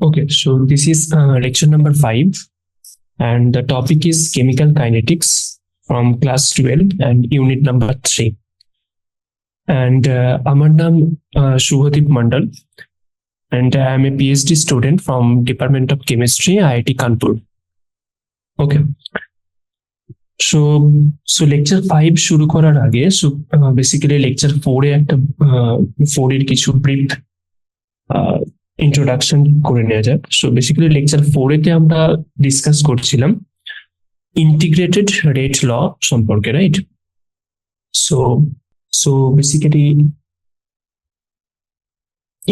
Okay, so this is lecture number 5, and the topic is chemical kinetics from class 12 and unit number 3. And আমার নাম Shubhadip Mondal, and I am a PhD student from Department of Chemistry, IIT Kanpur. Okay. So lecture 5 শুরু করার আগে basically lecture 4 এ একটা 4 এর কিছু brief introduction করে নেওয়া যাক। সো বেসিক্যালি লেকচার 4 এতে আমরা ডিসকাস করছিলাম ইন্টিগ্রেটেড রেট ল সম্পর্কে, right? So basically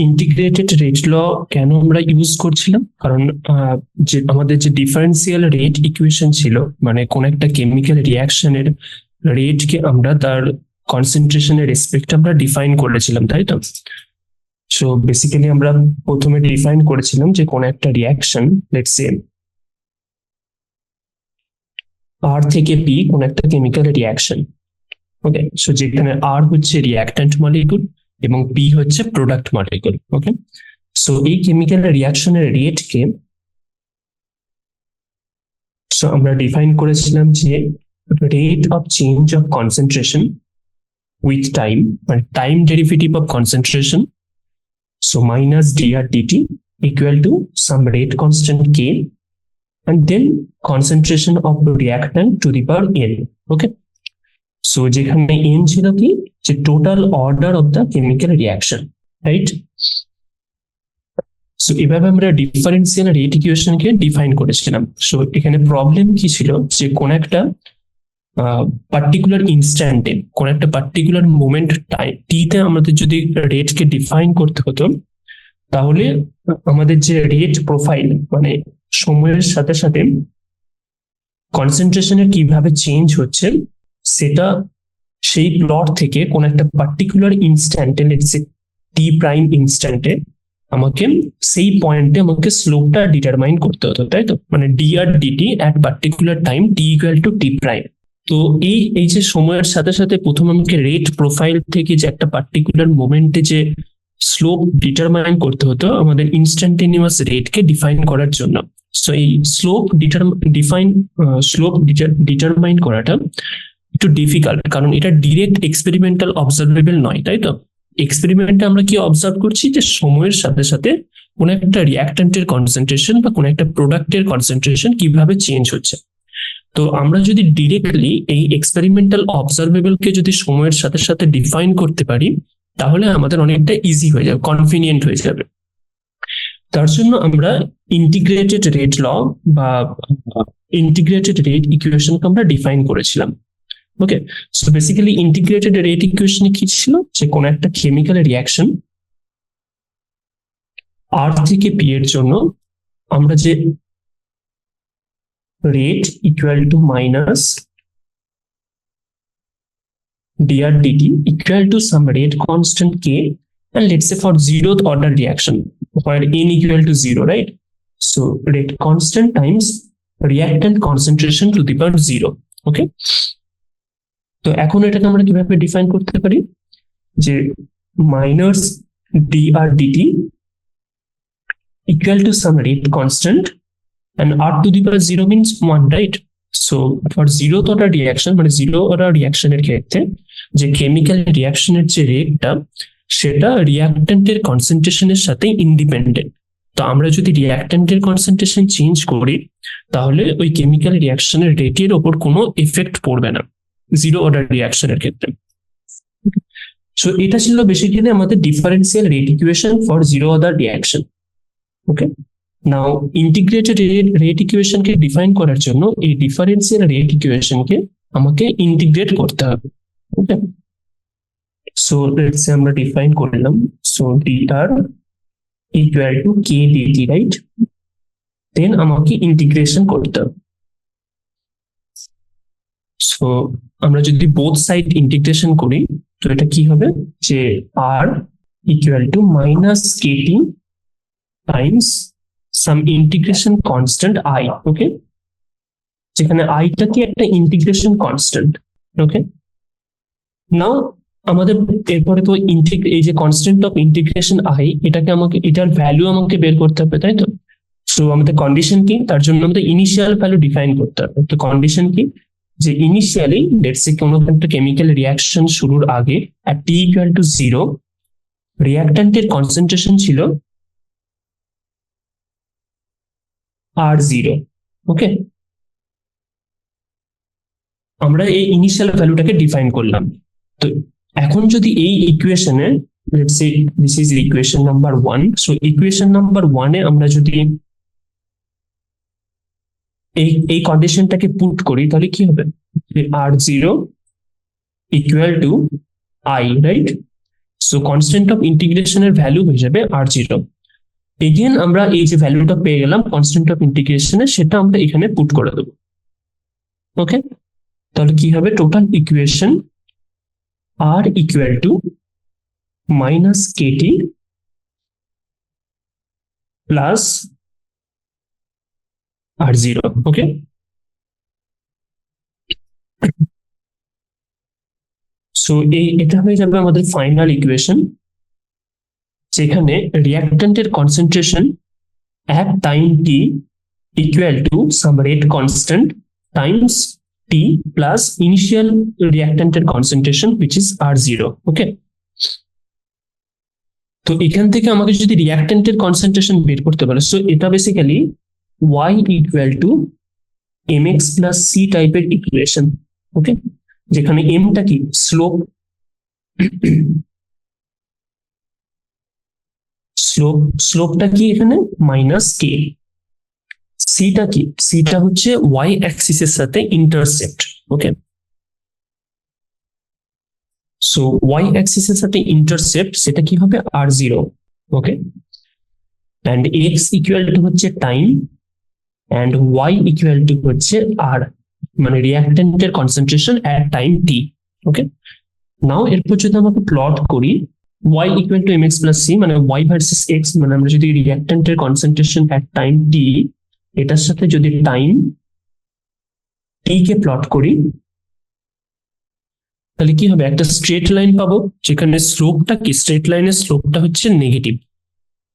integrated rate law কেন আমরা ইউজ করছিলাম, কারণ যে আমাদের যে ডিফারেন্সিয়াল রেট ইকুয়েশন ছিল, মানে কোন একটা কেমিক্যাল রিয়াকশনের রেটকে আমরা তার কনসেন্ট্রেশনের রেসপেক্টে আমরা ডিফাইন করেছিলাম, তাই তো? সো বেসিক্যালি আমরা প্রথমে ডিফাইন করেছিলাম যে কোন একটা রিয়াকশন, লেটস সে আর থেকে পি, কোন একটা কেমিক্যাল রিয়াকশন। ওকে, সো যেখানে আর হচ্ছে রিয়াক্ট্যান্ট মলিকিউল এবং পি হচ্ছে প্রোডাক্ট মলিকিউল। ওকে, সো এই কেমিক্যাল রিয়াকশনের রেটকে সো আমরা ডিফাইন করেছিলাম যে rate of change of concentration with time, মানে time derivative of concentration, so minus dr dt equal to some rate constant k and then concentration of the reactant to the power n. Okay, so যেখানে n ছিল কি, যে total order of the chemical reaction, right? so এভাবে আমরা differential rate equation কে define করেছিলাম। So এখানে problem কি ছিল, যে কোন একটা পার্টিকুলার ইনস্ট্যান্টে, কোন একটা পার্টিকুলার মোমেন্ট টিতে আমাদের যদি রেটকে ডিফাইন করতে হতো, তাহলে আমাদের যে রেট প্রোফাইল, মানে সময়ের সাথে সাথে কনসেন্ট্রেশনের কিভাবে চেঞ্জ হচ্ছে, সেটা সেই প্লট থেকে কোন একটা পার্টিকুলার ইনস্ট্যান্টে, লেটস সে টি প্রাইম ইনস্ট্যান্টে, আমাকে সেই পয়েন্টে আমাকে স্লোপটা ডিটারমাইন করতে হতো, তাই তো? মানে D R D T at particular time T equal to T prime. তো এই যে সময়ের সাথে সাথে প্রথম আমাকে রেট প্রোফাইল থেকে যে একটা পার্টিকুলার মোমেন্টে যে স্লোপ ডিটারমাইন করতে হতো আমাদের ইনস্ট্যান্টেনিয়াস রেটকে ডিফাইন করার জন্য। সো এই স্লোপ ডিটারমাইন করাটা একটু ডিফিকাল্ট, কারণ এটা ডিরেক্ট এক্সপেরিমেন্টাল অবজারভেবল নয়, তাই তো? এক্সপেরিমেন্টে আমরা কি অবজার্ভ করছি, যে সময়ের সাথে সাথে কোন একটা রিয়াক্ট্যান্টের কনসেন্ট্রেশন বা কোন একটা প্রোডাক্টের কনসেন্ট্রেশন কিভাবে চেঞ্জ হচ্ছে। তো আমরা যদি ডিরেক্টলি এই এক্সপেরিমেন্টাল অবজারভেবল কে যদি সময়ের সাথে সাথে ডিফাইন করতে পারি, তাহলে আমাদের অনেকটা ইজি হয়ে যাবে, কনভিনিয়েন্ট হয়ে যাবে। তার জন্য আমরা ইন্টিগ্রেটেড রেট ল বা ইন্টিগ্রেটেড রেট ইকুয়েশনকে আমরা ডিফাইন করেছিলাম। ওকে, সো বেসিক্যালি ইন্টিগ্রেটেড রেট ইকুয়েশনে কি ছিল, যে কোন একটা কেমিক্যাল রিয়াকশন আর থেকে পি এর জন্য আমরা যে rate equal to minus dr dt equal to some rate constant k, and let's say for zeroth order reaction where n equal to 0, right? So rate constant times reactant concentration to the power 0. Okay, তো এখন এটাকে আমরা কিভাবে define করতে পারি, যে minus dr dt equal to some rate constant and r to the power 0 means 1, right? So for zeroth order reaction, মানে zero order রিয়াকশনের ক্ষেত্রে যে কেমিক্যাল রিয়াকশনের যে রেটটা, সেটা রিয়াক্ট্যান্টের কনসেন্ট্রেশনের সাথে ইন্ডিপেন্ডেন্ট। তো আমরা যদি রিয়াক্ট্যান্টের কনসেন্ট্রেশন চেঞ্জ করি, তাহলে ওই কেমিক্যাল রিয়াকশনের রেটের ওপর কোনো এফেক্ট পড়বে না জিরো অর্ডার রিয়াকশনের ক্ষেত্রে। সো এটা ছিল বেসিক্যালি আমাদের differential rate equation for zero order reaction. Okay, now integrated rate ইকুয়েশনকে ডিফাইন করার জন্য এই ডিফারেন্সিয়াল রেট ইকুয়েশনকে আমাকে ইন্টিগ্রেট করতে হবে। ওকে, সো লেটস সে আমরা ডিফাইন করলাম, so dr equal to k dt, right? Then আমাকে ইন্টিগ্রেশন করতে হবে। সো আমরা যদি বোথ সাইড ইন্টিগ্রেশন করি, তো এটা কি হবে, যে r equal to minus kt Times some integration constant I. Okay, যেখানে I টা কি একটা integration constant. Okay, now আমাদের এরপরে তো এই যে কনস্ট্যান্ট অফ ইন্টিগ্রেশন আই, এটার ভ্যালু আমাকে বের করতে হবে, তাই তো? সো আমাদের কন্ডিশন কি, তার জন্য আমাদের ইনিশিয়াল ভ্যালু ডিফাইন করতে হবে। তো কন্ডিশন কি, যে ইনিশিয়ালি লেটস সে কোনো একটা কেমিক্যাল রিয়াকশন শুরুর আগে at t equal to 0 রিয়াক্ট্যান্টের concentration ছিল R0। ওকে, আমরা এই ইনিশিয়াল ভ্যালুটাকে ডিফাইন করলাম। তো এখন যদি এই ইকুয়েশনে let's say this is equation number 1, so equation number 1 এ আমরা যদি এই কন্ডিশনটাকে পুট করি তাহলে কি হবে, R0 equal two I, right? So constant of ইন্টিগ্রেশনের ভ্যালু হয়ে যাবে R0। এগেন আমরা এই যে ভ্যালুটা পেয়ে গেলাম কনস্ট্যান্ট অফ ইন্টিগ্রেশনের, সেটা আমরা এখানে পুট করে দেবো। ওকে, তাহলে কি হবে, total equation R equal to minus KT plus R0। Okay, so এটা হয়ে যাবে আমাদের ফাইনাল ইকুয়েশন, যেখানে রিয়াক্ট্যান্টের concentration at time t equal to some rate constant times t plus initial reactanted concentration which is R0। ওকে, তো এখান থেকে আমাকে যদি রিয়াক্ট্যান্টের কনসেন্ট্রেশন বের করতে পারে, সো এটা basically y equal to mx plus c টাইপের ইকুয়েশন। ওকে, যেখানে m টা কি, স্লোপ, স্লোপটা কি এখানে মাইনাস কে, সিটা কি, সিটা হচ্ছে ওয়াই অ্যাক্সিসের সাথে ইন্টারসেপ্ট। ওকে, সো ওয়াই অ্যাক্সিসের সাথে ইন্টারসেপ্ট, সেটা কি হবে R0। Okay, and x equal to হচ্ছে time, and y equal to হচ্ছে আর, মানে রিয়াক্ট্যান্টের concentration at time t. Okay, now এরপর যদি আমাকে প্লট করি y equal to mx plus c, মানে y ভার্সেস x, মানে আমরা যদি রিয়াক্ট্যান্টের কনসেন্ট্রেশন অ্যাট টাইম t এটার সাথে যদি টাইম t কে প্লট করি, তাহলে কি হবে, একটা স্ট্রেট লাইন পাবো যেখানে স্লোপটা কি, স্ট্রেট লাইনের স্লোপটা হচ্ছে নেগেটিভ,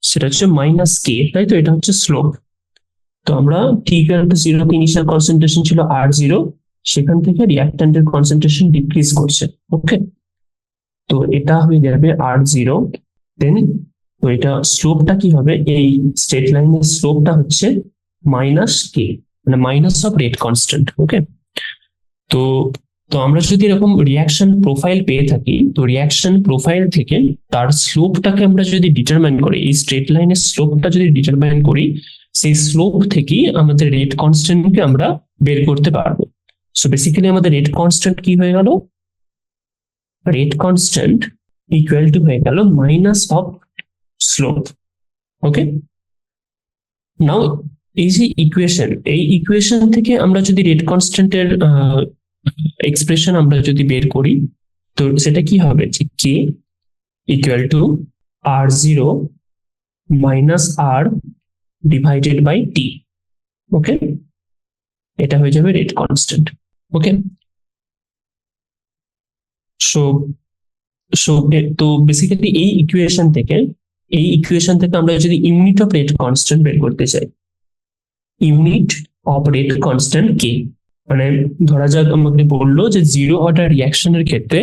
সেটা হচ্ছে মাইনাস কে, তাই তো? এটা হচ্ছে স্লোপ। তো আমরা t equal to 0 K initial concentration ছিল R0, সেখান থেকে রিয়াক্ট্যান্টের কনসেন্ট্রেশন ডিক্রিজ করছে। ওকে, তো এটা হয়ে যাবে R0, দেন তো এটা স্লোপটা কি হবে, এই স্ট্রেট লাইনের স্লোপটা হচ্ছে মাইনাস কে, মানে মাইনাস অফ রেট কনস্ট্যান্ট। ওকে, তো তো আমরা যদি এরকম রিয়াকশন প্রোফাইল পেয়ে থাকি, তো রিয়াকশন প্রোফাইল থেকে তার স্লোপটাকে আমরা যদি ডিটারমাইন করি, এই স্ট্রেট লাইনের স্লোপটা যদি ডিটারমাইন করি, সেই স্লোপ থেকেই আমাদের রেট কনস্ট্যান্টকে আমরা বের করতে পারবো। সো বেসিক্যালি আমাদের রেট কনস্ট্যান্ট কি হয়ে গেল, রেট কনস্ট্যান্ট ইকুয়াল টু হয়ে গেল minus of slope. Okay, now এই যে ইকুয়েশন, এই ইকুয়েশন থেকে আমরা যদি রেট কনস্ট্যান্টের এক্সপ্রেশন আমরা যদি বের করি, তো সেটা কি হবে, যে k equal to R0 minus R divided by t. Okay, এটা হয়ে যাবে rate constant. Okay, so so তো বেসিক্যালি এই ইকুয়েশন থেকে আমরা যদি ইউনিট অফ রেট কনস্ট্যান্ট বের করতে চাই, ইউনিট অফ রেট কনস্ট্যান্ট কে, মানে ধরা যাক আমাকে বললো যে জিরো অর্ডার রিয়াকশনের ক্ষেত্রে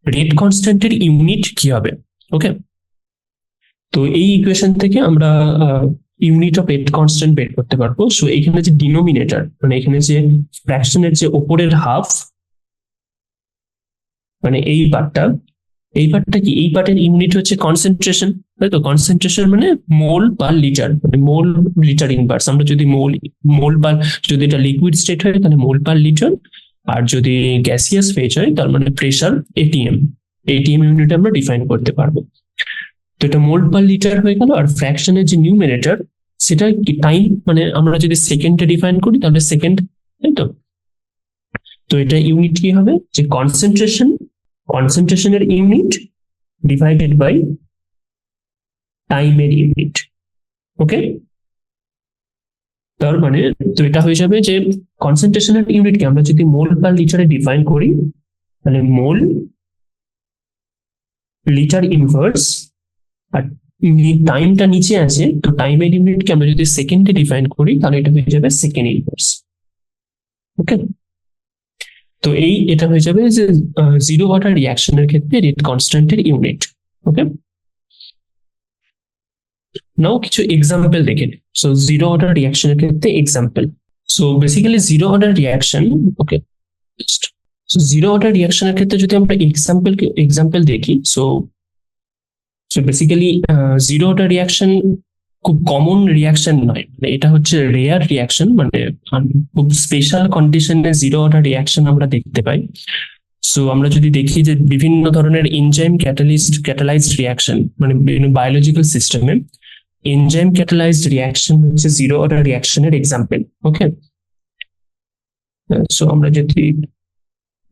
রেট কনস্ট্যান্টের ইউনিট কি হবে। ওকে, তো এই ইকুয়েশন থেকে আমরা ইউনিট অফ রেট কনস্ট্যান্ট বের করতে পারবো। সো এখানে যে ডিনোমিনেটর, মানে এখানে যে ফ্র্যাকশনের যে ওপরের হাফ, মানে এই পার্টটা কি, এই পার্টের ইউনিট হচ্ছে কনসেন্ট্রেশন, তাই তো? কনসেন্ট্রেশন মানে মোল পার লিটার, মানে মোল লিটার ইনভার্স। আমরা যদি মোল পার, যদি এটা লিকুইড স্টেট হয় তাহলে মোল পার লিটার, আর যদি গ্যাসিয়াস ফেজ হয় তার মানে প্রেসার এটিএম ইউনিট আমরা ডিফাইন করতে পারবো। তো এটা মোল পার লিটার হয়ে গেল। আর ফ্র্যাকশনের যে নিউমিনেটর, সেটা কি টাইম, মানে আমরা যদি সেকেন্ডে ডিফাইন করি তাহলে সেকেন্ড, তাই তো? তো এটা ইউনিট কি হবে, যে কনসেন্ট্রেশনের ইউনিট ডিভাইডেড বাই টাইমের ইউনিট। ওকে, তার মানে তো এটা হয়ে যাবে যে কনসেন্ট্রেশনের ইউনিটকে আমরা যদি মোল পার লিটারে ডিফাইন করি, তাহলে মোল লিটার ইনভার্স, আর টাইমটা নিচে আছে, তো টাইমের ইউনিটকে আমরা যদি সেকেন্ডে ডিফাইন করি তাহলে এটা হয়ে যাবে সেকেন্ড ইনভার্স। ওকে, তো এটা হয়ে যাবে যে জিরো অর্ডার রিয়াকশনের ক্ষেত্রে রেট কনস্ট্যান্টের ইউনিট। ওকে, নাও কিছু এক্সাম্পল দেখে নিই। সো জিরো অর্ডার রিয়াকশনের ক্ষেত্রে example. So basically zero order reaction, okay, so zero order রিয়াকশনের ক্ষেত্রে যদি আমরা এক্সাম্পল দেখি, so basically zero order reaction খুব কমন রিয়াকশন নয়, মানে এটা হচ্ছে রেয়ার রিয়াকশন, মানে খুব স্পেশাল কন্ডিশনে জিরো অর্ডার রিয়াকশন আমরা দেখতে পাই। সো আমরা যদি দেখি যে বিভিন্ন ধরনের এনজাইম ক্যাটালাইজড রিয়াকশন, মানে বায়োলজিক্যাল সিস্টেমে এনজাইম ক্যাটালাইজড রিয়াকশন হচ্ছে জিরো অর্ডার রিয়াকশনের এক্সাম্পল। ওকে, সো আমরা যদি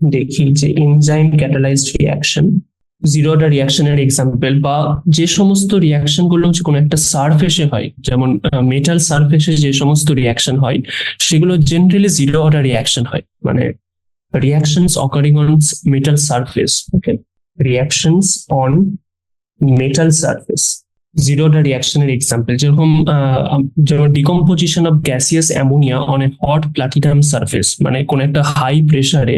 দেখি যে enzyme catalysed reaction zero order রিয়াকশনের এক্সাম্পল, বা যে সমস্ত রিয়াকশন গুলো হচ্ছে কোনো একটা সারফেসে হয়, যেমন মেটাল সারফেসে যে সমস্ত রিয়াকশন হয় সেগুলো জেনারেলি জিরো অর্ডার রিয়াকশন হয়, মানে reactions occurring on metal surface. Okay, reactions on metal surface, zero order reaction এর example যেরকম decomposition of gaseous ammonia on a hot platinum surface, মানে কোন একটা হাই প্রেসারে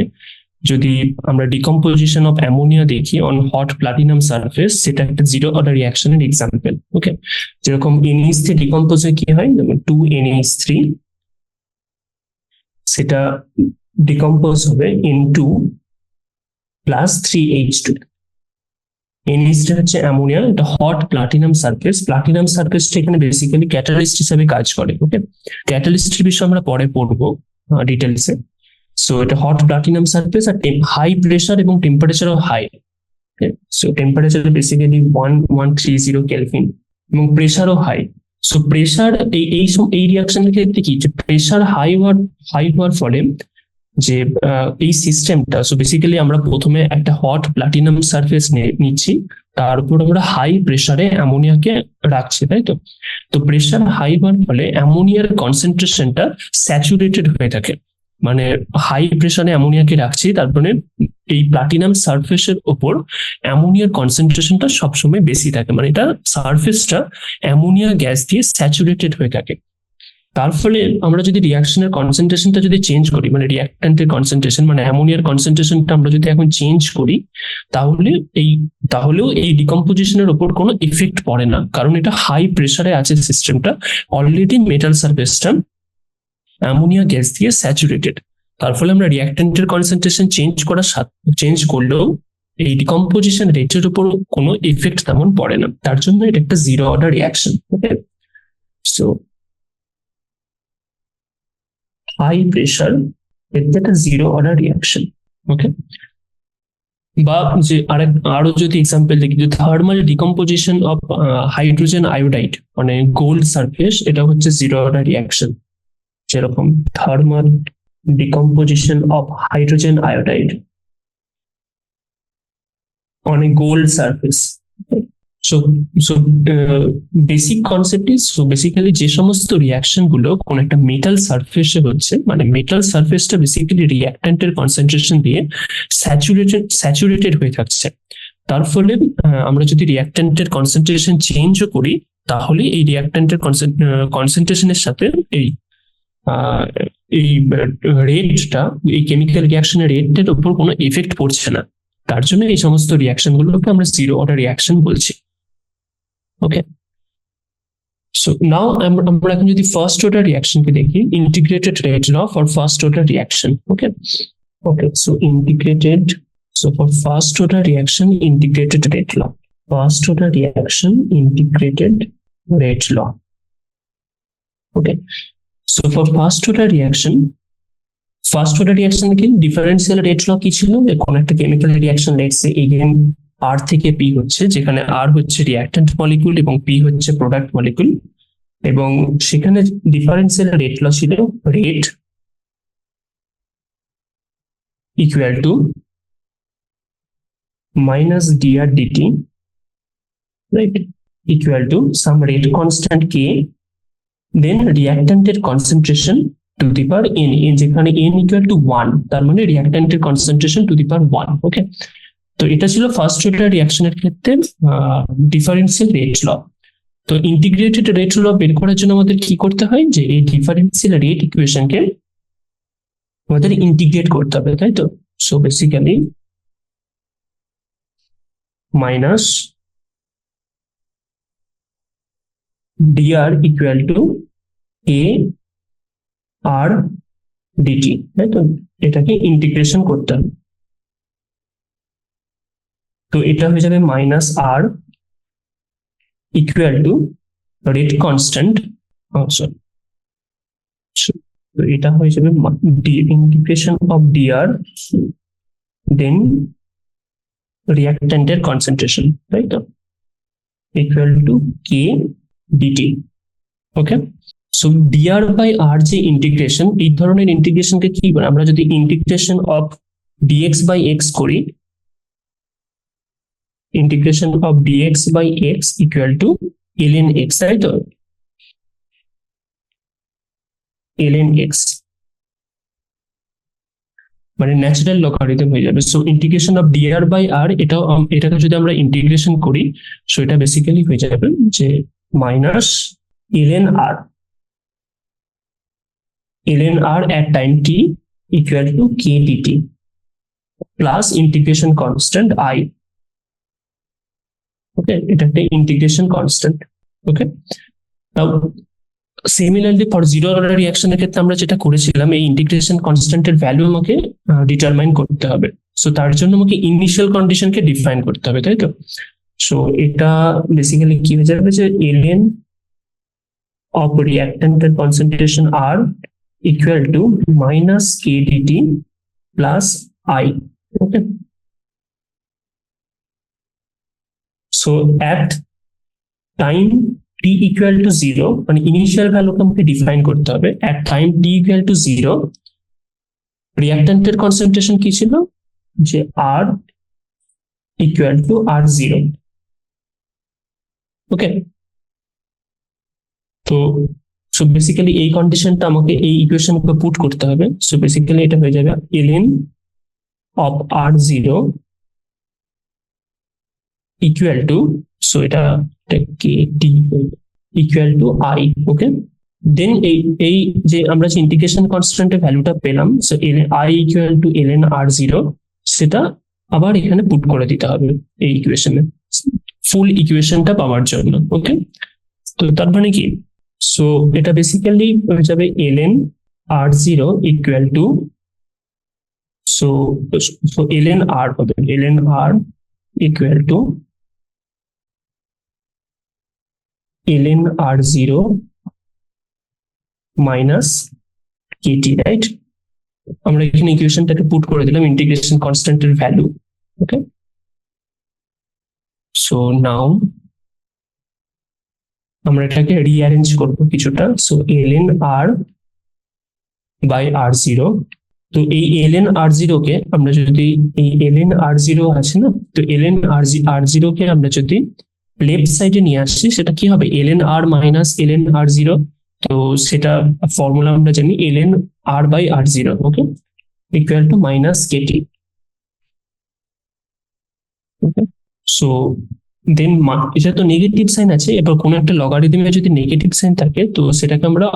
যদি আমরা ডিকম্পোজিশন অফ অ্যামোনিয়া দেখি অন হট প্লাটিনাম সারফেস, সেটা একটা জিরো অর্ডার রিয়াকশনের এক্সাম্পল। ওকে, যেরকম NH3 ডিকম্পোজে কি হয়, যেমন 2NH3, সেটা ডিকম্পোজ হবে into plus 3H2। NH3 হচ্ছে অ্যামোনিয়া, এটা হট প্লাটিনাম সারফেসটা এখানে বেসিক্যালি ক্যাটালিস্ট হিসেবে কাজ করে। ওকে, ক্যাটালিস্টের বিষয় আমরা পরে পড়বো ডিটেলসে। সো এটা হট প্লাটিনাম সারফেস, আর হাই প্রেসার এবং টেম্পারেচারও high. So temperature basically 1130 kelvin এবং প্রেসারও হাই। সো প্রেসার এই রিয়াকশনের ক্ষেত্রে কি, যে প্রেসার হাই হওয়ার ফলে যে এই সিস্টেমটা, সো বেসিক্যালি আমরা প্রথমে একটা হট প্লাটিনাম সারফেস নিচ্ছি, তার উপর আমরা হাই প্রেসারে অ্যামোনিয়াকে রাখছি, তাই তো। তো প্রেসার হাই হওয়ার ফলে অ্যামোনিয়ার কনসেন্ট্রেশনটা স্যাচুরেটেড হয়ে থাকে, মানে হাই প্রেসারে অ্যামোনিয়াকে রাখছি, তারপরে এই প্লাটিনাম সারফেসের ওপর অ্যামোনিয়ার কনসেন্ট্রেশনটা সবসময় বেশি থাকে, মানে এটা সারফেসটা অ্যামোনিয়া গ্যাস দিয়ে স্যাচুরেটেড হয়ে থাকে। তার ফলে আমরা যদি রিয়াকশনের কনসেন্ট্রেশনটা যদি চেঞ্জ করি, মানে রিয়াক্ট্যান্টের কনসেন্ট্রেশন, মানে অ্যামোনিয়ার কনসেন্ট্রেশনটা আমরা যদি এখন চেঞ্জ করি, তাহলেও এই ডিকম্পোজিশনের উপর কোনো ইফেক্ট পড়ে না, কারণ এটা হাই প্রেসারে আছে সিস্টেমটা, অলরেডি মেটাল সারফেসটা অ্যামোনিয়া গ্যাস দিয়ে স্যাচুরেটেড। তার ফলে আমরা রিয়াক্ট্যান্টের কনসেন্ট্রেশন চেঞ্জ করলেও এই ডিকম্পোজিশন রেটের উপর কোনো ইফেক্ট তেমন পড়ে না, তার জন্য এটা একটা zero order reaction. Okay, so high pressure এটা একটা জিরো অর্ডার রিয়াকশন। ওকে, বা যে আরো যদি এক্সাম্পল দেখি, যে thermal decomposition of hydrogen iodide মানে গোল্ড সারফেস, এটা হচ্ছে জিরো অর্ডার রিয়াকশন। যেরকম thermal decomposition of hydrogen iodide on a gold surface. So basic concept is, so basically যে সমস্ত রিয়াকশন গুলো কোন একটা মেটাল সারফেসে হচ্ছে, মানে মেটাল সারফেসটা বেসিক্যালি রিয়াক্ট্যান্টের কনসেন্ট্রেশন দিয়ে স্যাচুরেটেড হয়ে থাকছে, তার ফলে আমরা যদি রিয়াক্ট্যান্টের কনসেন্ট্রেশন চেঞ্জও করি, তাহলে এই রিয়াক্ট্যান্টের কনসেন্ট্রেশনের সাথে এই রেটটা, এই কেমিক্যাল রিয়াকশনের রেটের উপর কোনো এফেক্ট পড়ছে না, তার জন্য এই সমস্ত রিয়াকশন গুলোকে আমরা জিরো অর্ডার রিয়াকশন বলছি। ওকে, সো নাও আমরা এখন যদি ফার্স্ট অর্ডার রিয়াকশনকে দেখি, integrated rate law for first order reaction. Okay, so integrated, so for first order reaction integrated rate law, first order reaction integrated rate law. Okay, so for first order reaction কি differential rate law কি ছিল, কোন একটা chemical reaction let's say again R থেকে P হচ্ছে, যেখানে R হচ্ছে reactant molecule এবং পি হচ্ছে প্রোডাক্ট মলিকিউল, এবং সেখানে ডিফারেন্সিয়াল রেট ল ছিল rate equal to minus dr dt, right, equal to some rate constant k, then রিয়াক্ট্যান্টের concentration to the power n, যেখানে n ইকুয়াল টু 1, তার মানে রিয়াক্ট্যান্টের কনসেন্ট্রেশন টু দি পাওয়ার 1। ওকে, তো এটা ছিল ফার্স্ট অর্ডার রিঅ্যাকশনের ক্ষেত্রে ডিফারেন্সিয়াল রেট ল। তো ইন্টিগ্রেটেড রেট ল বের করার জন্য আমাদের কি করতে হয়, যে এই ডিফারেন্সিয়াল রেট ইকুয়েশনকে আমাদের ইন্টিগ্রেট করতে হবে, তাই তো। So basically minus dr equal two a r dt, তাই তো। এটাকে ইন্টিগ্রেশন করতে হবে। তো এটা হয়ে যাবে minus r equal to rate constant, তো এটা হয়ে যাবে ইন্টিগ্রেশন অফ dr দেন রিঅ্যাক্ট্যান্টের কনসেন্ট্রেশন, তাই তো, equal to k dt। Okay, so dr by r যে ইন্টিগ্রেশন, এই ধরনের ইন্টিগ্রেশনকে কি বলে, আমরা যদি integration of dx by x করি, integration of dx by x equal to ln x, তাই তো, ln x মানে ন্যাচারাল লগারিদম হয়ে যাবে। So integration of dr by r, এটাকে যদি আমরা ইন্টিগ্রেশন করি, সো এটা বেসিক্যালি হয়ে যাবে যে minus ln r at time t equal to k dt plus integration constant i। Okay, এটা একটা integration constant. Okay, now similarly for zero order রিঅ্যাকশনের ক্ষেত্রে আমরা যেটা করেছিলাম, এই ইন্টিগ্রেশন কনস্ট্যান্টের ভ্যালু আমাকে ডিটারমাইন করতে হবে। সো তার জন্য আমাকে ইনিশিয়াল কন্ডিশনকে ডিফাইন করতে হবে, তাই তো। সো এটা বেসিক্যালি কি হয়ে যাবে, যে ln of reactant concentration R equal to minus k dt plus I. Okay. So at time t equal to 0, মানে ইনিশিয়াল ভ্যালুকে আমাকে ডিফাইন করতে হবে। at time t equal to 0 রিঅ্যাক্ট্যান্টের concentration কি ছিল, যে R equal to R0। ওকে, তো so basically এই কন্ডিশনটা আমাকে এই ইকুয়েশনকে পুট করতে হবে। সো বেসিক্যালি এটা হয়ে যাবে ln of R0 equal two, so এটা KT ইকুয়াল টু I। ওকে, দেন এই যে আমরা যে ইন্টিগ্রেশন কনস্ট্যান্টের ভ্যালুটা পেলাম, so I equal to ln R0, সেটা আবার এখানে পুট করে দিতে হবে এই ইকুয়েশনে, ফুল ইকুয়েশনটা পাওয়ার জন্য। ওকে, তো তার মানে কি, সো এটা বেসিক্যালি হয়ে যাবে ln R0 equal two, so ln R হবে ln R equal to ln R0 minus KT, right. আমরা এখানে ইকুয়েশনটাকে পুট করে দিলাম ইন্টিগ্রেশন কনস্ট্যান্টের ভ্যালু। ওকে, সো নাও আমরা এটাকে রিঅ্যারেঞ্জ করবো কিছুটা। So ln R by R0, তো এই ln R0 কে আমরা যদি, এই ln R0 আছে না, তো ln R0 কে আমরা যদি লেফট সাইডে নিয়ে আসছি, সেটা কি হবে, ln R minus ln R0। তো সেটা ফর্মুলা আমরা জানি, ln R by R0, okay, equal to minus KT। Okay, so then এটা তো নেগেটিভ সাইন আছে, এবার কোনো একটা লগারিদমে যদি নেগেটিভ সাইন থাকে, তো সেটাকে আমরা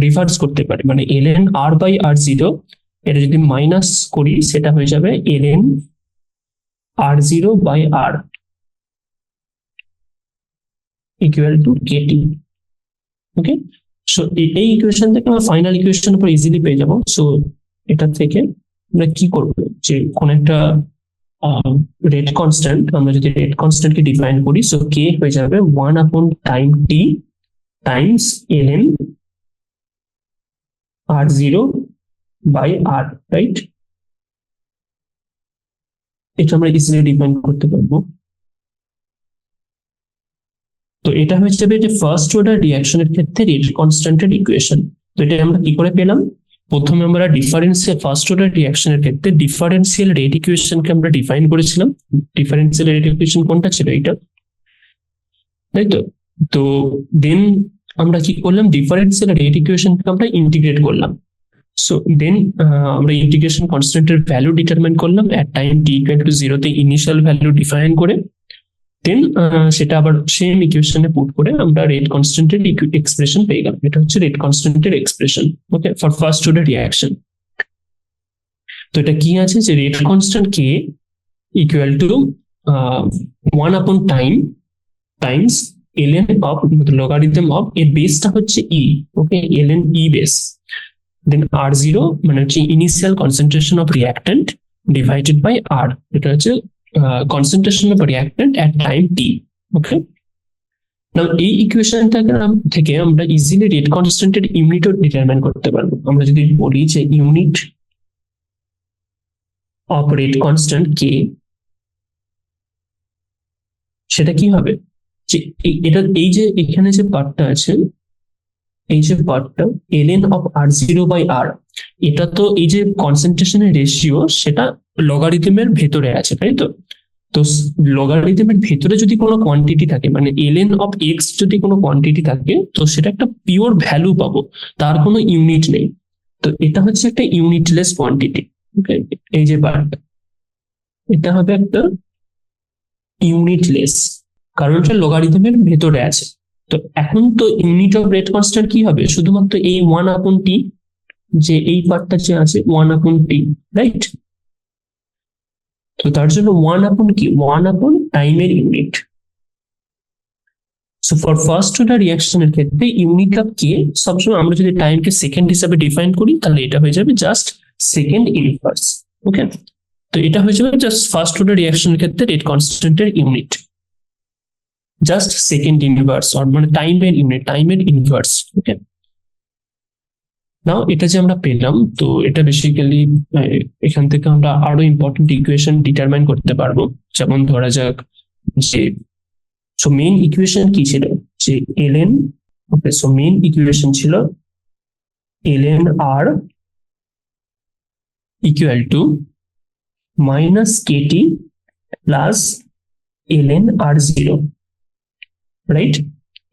রিভার্স করতে পারি, মানে ln R বাই R0 এটা যদি মাইনাস করি, সেটা হয়ে যাবে ln R0 by R equal to KT। Okay, so এই ইকুয়েশন থেকে আমরা ফাইনাল ইকুয়েশন উপর ইজিলি পেয়ে যাবো। সো এটা থেকে আমরা কি করবো, যে কোন একটা রেট কনস্ট্যান্ট, আমরা যদি রেট কনস্ট্যান্টকে ডিফাইন করি, সো কে হয়ে যাবে 1/time t times ln R0 by R, right. এটা আমরা ইজিলি ডিফাইন করতে পারবো। তো এটা হয়ে যাবে যে ফার্স্ট অর্ডার রিঅ্যাকশনের ক্ষেত্রে রেট কনস্ট্যান্টের ইকুয়েশন। তো এটা আমরা কি করে পেলাম, প্রথমে আমরা ডিফারেন্সিয়াল ফার্স্ট অর্ডার রিঅ্যাকশনের ক্ষেত্রে ডিফারেন্সিয়াল রেট ইকুয়েশনকে আমরা ডিফাইন করেছিলাম। ডিফারেন্সিয়াল রেট ইকুয়েশন কোনটা ছিল, এটা, তাই তো। তো দেন আমরা কি করলাম, ডিফারেন্সিয়াল রেট ইকুয়েশনকে আমরা ইন্টিগ্রেট করলাম। সো দেন আমরা ইন্টিগ্রেশন কনস্ট্যান্টের ভ্যালু ডিটারমাইন করলাম এট টাইম টি ইকুয়াল টু 0 তে ইনিশিয়াল ভ্যালু ডিফাইন করে, দেন সেটা আবার সেম ইকুয়েশনে পুট করে আমরা রেট কনস্ট্যান্টের এক্সপ্রেশন পেয়ে গেলাম। এটা হচ্ছে রেট কনস্ট্যান্টের expression, okay, for first order reaction. তো এটা কি আছে যে rate constant k equal to 1 upon time times ln of logarithm of এর বেসটা হচ্ছে ই, ওকে, ln ই বেস, দেন r0 মানে হচ্ছে initial concentration of reactant divided by r, এটা হচ্ছে concentration of reactant at time t, okay. Now এই ইকুয়েশনটা থেকে আমরা ইজিলি রেট কনস্ট্যান্টের ইউনিটও ডিটারমাইন করতে পারবো। আমরা যদি বলি যে unit of rate constant k, সেটা কি হবে যে এটা এই যে এখানে যে পার্টটা আছে, এই যে পার্টটা ln of r0 by r, এটা তো এই যে কনসেন্ট্রেশনের রেশিও সেটা লগারিদমের ভেতরে আছে, তাই তো। তো লগারিদমের ভেতরে যদি কোনো কোয়ান্টিটি থাকে, মানে ln অফ x যদি কোনো কোয়ান্টিটি থাকে, তো সেটা একটা পিওর ভ্যালু পাবো, তার কোনো ইউনিট নেই। তো এটা হচ্ছে একটা ইউনিটলেস কোয়ান্টিটি, ওকে। এই যে পার্ট, এটা হবে একটা ইউনিটলেস, কারণ এটা লগারিদমের ভেতরে আছে। তো এখন তো ইউনিট অফ রেট কনস্ট্যান্ট কি হবে, শুধুমাত্র এই 1 আপন টি, যে এই পার্টটা যে আছে 1 আপন টি, রাইট। তো তার জন্য 1 আপন কি, 1 আপন টাইমের unit. So for first order রিঅ্যাকশনের ক্ষেত্রে ইউনিট অফ কে সবসময় আমরা যদি টাইমকে সেকেন্ড হিসাবে ডিফাইন করি, তাহলে এটা হয়ে যাবে জাস্ট সেকেন্ড ইনভার্স, ওকে। তো এটা হয়ে যাবে জাস্ট ফার্স্ট অর্ডার রিঅ্যাকশনের ক্ষেত্রে রেট কনস্ট্যান্টের ইউনিট, জাস্ট সেকেন্ড ইনভার্স, মানে টাইমের ইউনিট, টাইমের ইনভার্স, ওকে। নাও এটা যে আমরা পেলাম, তো এটা বেসিক্যালি এখান থেকে আমরা আরো ইম্পর্টেন্ট ইকুয়েশন ডিটারমাইন করতে পারবো। যেমন ধরা যাক যে, সো মেইন ইকুয়েশন কি ছিল, যে ln, ওকে, সো মেইন ইকুয়েশন ছিল ln r equal to minus kt plus ln r0, right.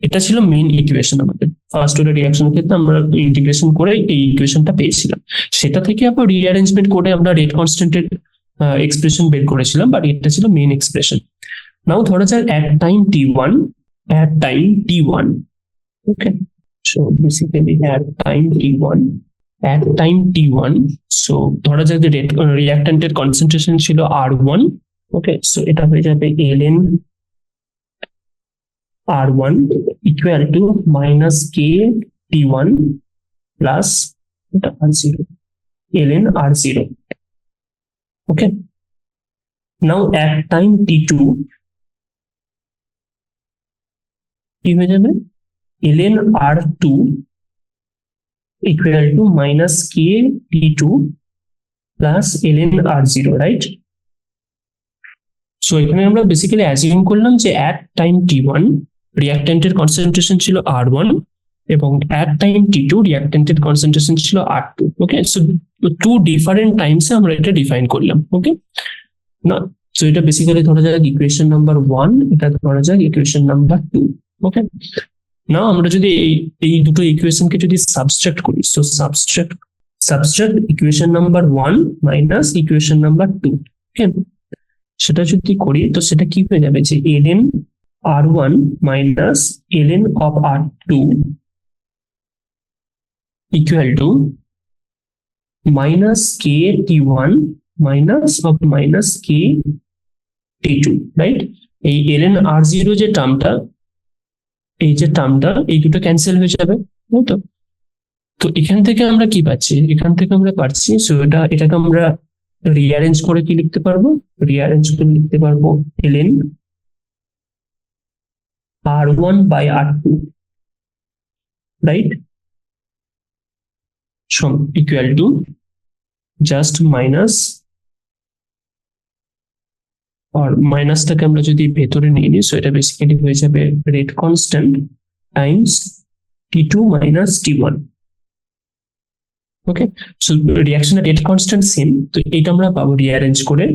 এটা ছিল মেইন ইকুয়েশন আমাদের ফার্স্ট অর্ডার রিঅ্যাকশনের ক্ষেত্রে, আমরা ইন্টিগ্রেশন করে এই ইকুয়েশনটা পেয়েছিলাম। সেটা থেকে আবার রিঅ্যারেঞ্জমেন্ট করে আমরা রেট কনস্ট্যান্টের এক্সপ্রেশন বের করেছিলাম, বাট এটা ছিল মেইন এক্সপ্রেশন। নাও ধরা যাক at time t1, at time t1, okay, so basically at time t1, at time t1, so ধরা যাক যে রিঅ্যাক্ট্যান্টের কনসেন্ট্রেশন ছিল r1, okay, so এটা হয়ে যাবে ln r1 equal to minus k t1 plus r0, ln r0, okay. Now at time t2 কি হয়ে যাবে, ln r2 equal to minus k t2 plus ln r0, right? So এখানে আমরা basically assume করলাম যে at time t1 রিঅ্যাক্ট্যান্টের concentration ছিল r1 এবং at time t2 রিঅ্যাক্ট্যান্টের কনসেন্ট্রেশন ছিল r2, ওকে। সো টু ডিফারেন্ট টাইমসে আমরা এটা ডিফাইন করলাম, ওকে না। সো এটা বেসিক্যালি ধরা যাক ইকুয়েশন নাম্বার 1, এটা ধরা যাক ইকুয়েশন নাম্বার 2, ওকে। না আমরা যদি এই দুটো ইকুয়েশনকে যদি সাবস্ট্রাক্ট করি, so subtract equation number 1 minus equation number 2, ওকে, সেটা যদি করি তো সেটা কি হয়ে যাবে, যে ln r1 minus ln of r2 equal to minus k t1 minus of minus k t2, right. এই ln r0 যে টার্মটা, এই যে টার্মটা, এই দুটো ক্যান্সেল হয়ে যাবে, তাই তো। তো এখান থেকে আমরা কি পাচ্ছি, এখান থেকে আমরা পাচ্ছি, সো এটাকে আমরা রিঅ্যারেঞ্জ করে কি লিখতে পারবো, রিঅ্যারেঞ্জ করে লিখতে পারবো ln r1 by r2, right, equal to just minus, আর মাইনাসটাকে আমরা যদি ভেতরে নিয়ে নিই, সো এটা বেসিক্যালি হয়ে যাবে rate constant Times t2 minus t1, ওকে। সো রিঅ্যাকশনের রেট কনস্ট্যান্ট সেম, তো এটা আমরা পাবো রিঅ্যারেঞ্জ করে।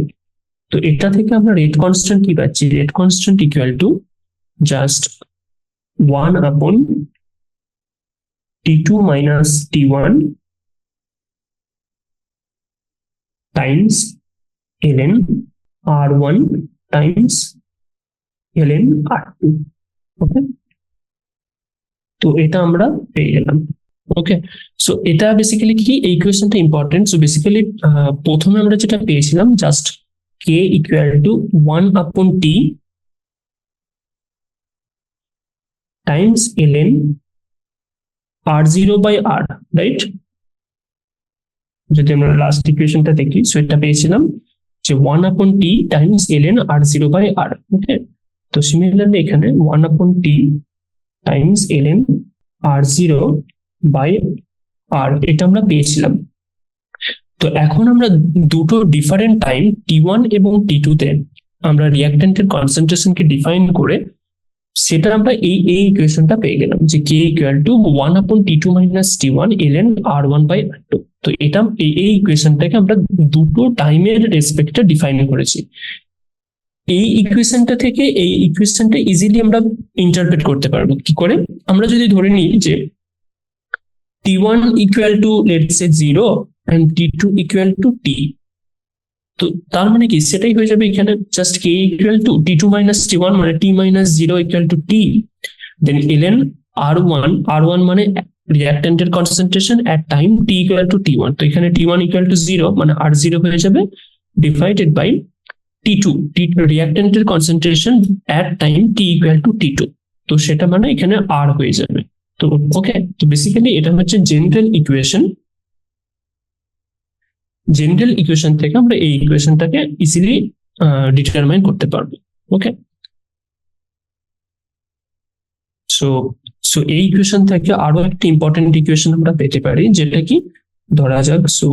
তো এটা থেকে আমরা রেট কনস্ট্যান্ট কি পাচ্ছি, rate constant equal to just 1 upon t2 minus t1 Times ln r1 Times ln r2। ওকে, তো এটা আমরা পেয়ে গেলাম। ওকে, সো এটা বেসিক্যালি কি, এই ইকুয়েশনটা ইম্পর্টেন্ট। সো বেসিক্যালি প্রথমে আমরা যেটা পেয়েছিলাম just k equal to 1/t times ln r0 by r, right? যদি আমরা লাস্ট ইকুয়েশনটা দেখি, সো এটা পেয়েছিলাম যে 1/t times ln r0 by r। Okay, তো সিমিলারলি এখানে 1/t times ln r0 by r, এটা আমরা পেয়েছিলাম। তো এখন আমরা দুটো ডিফারেন্ট টাইম t1 এবং t2 তে আমরা রিঅ্যাক্ট্যান্টের কনসেন্ট্রেশনকে ডিফাইন করে সেটা আমরা এই ইকুয়েশনটা পেয়ে গেলাম যে k equal to 1/t2 minus t1 ln r1 by r2। তো এটা এই ইকুয়েশনটাকে আমরা দুটো টাইমের রেসপেক্টে ডিফাইন করেছি। এই ইকুয়েশনটা থেকে এই ইকুয়েশনটা ইজিলি আমরা ইন্টারপ্রেট করতে পারবো কি করে। আমরা যদি ধরে নিই যে t1 equal to let's say 0 and t2 equal to t, তো তার মানে কি সেটাই হয়ে যাবে এখানে just k equal to t2 minus t1 মানে t minus 0 equal to t, then ln r1 মানে রিঅ্যাক্ট্যান্টের concentration at time t equal to t1, তো এখানে t1 equal to 0 মানে r0 হয়ে যাবে ডিভাইডেড বাই t2 রিঅ্যাক্ট্যান্টের concentration at time t equal to t2, তো সেটা মানে এখানে r হয়ে যাবে। তো ওকে, তো বেসিক্যালি এটা হচ্ছে জেনারেল ইকুয়েশন। জেনারেল ইকুয়েশন থেকে আমরা এই ইকুয়েশনটাকে ইজিলি ডিটারমাইন করতে পারবো। ওকে, সো সো এই ইকুয়েশন থেকে আরো একটা ইম্পর্টেন্ট ইকুয়েশন আমরা পেতে পারি, যেটা কি ধরা যাক সো,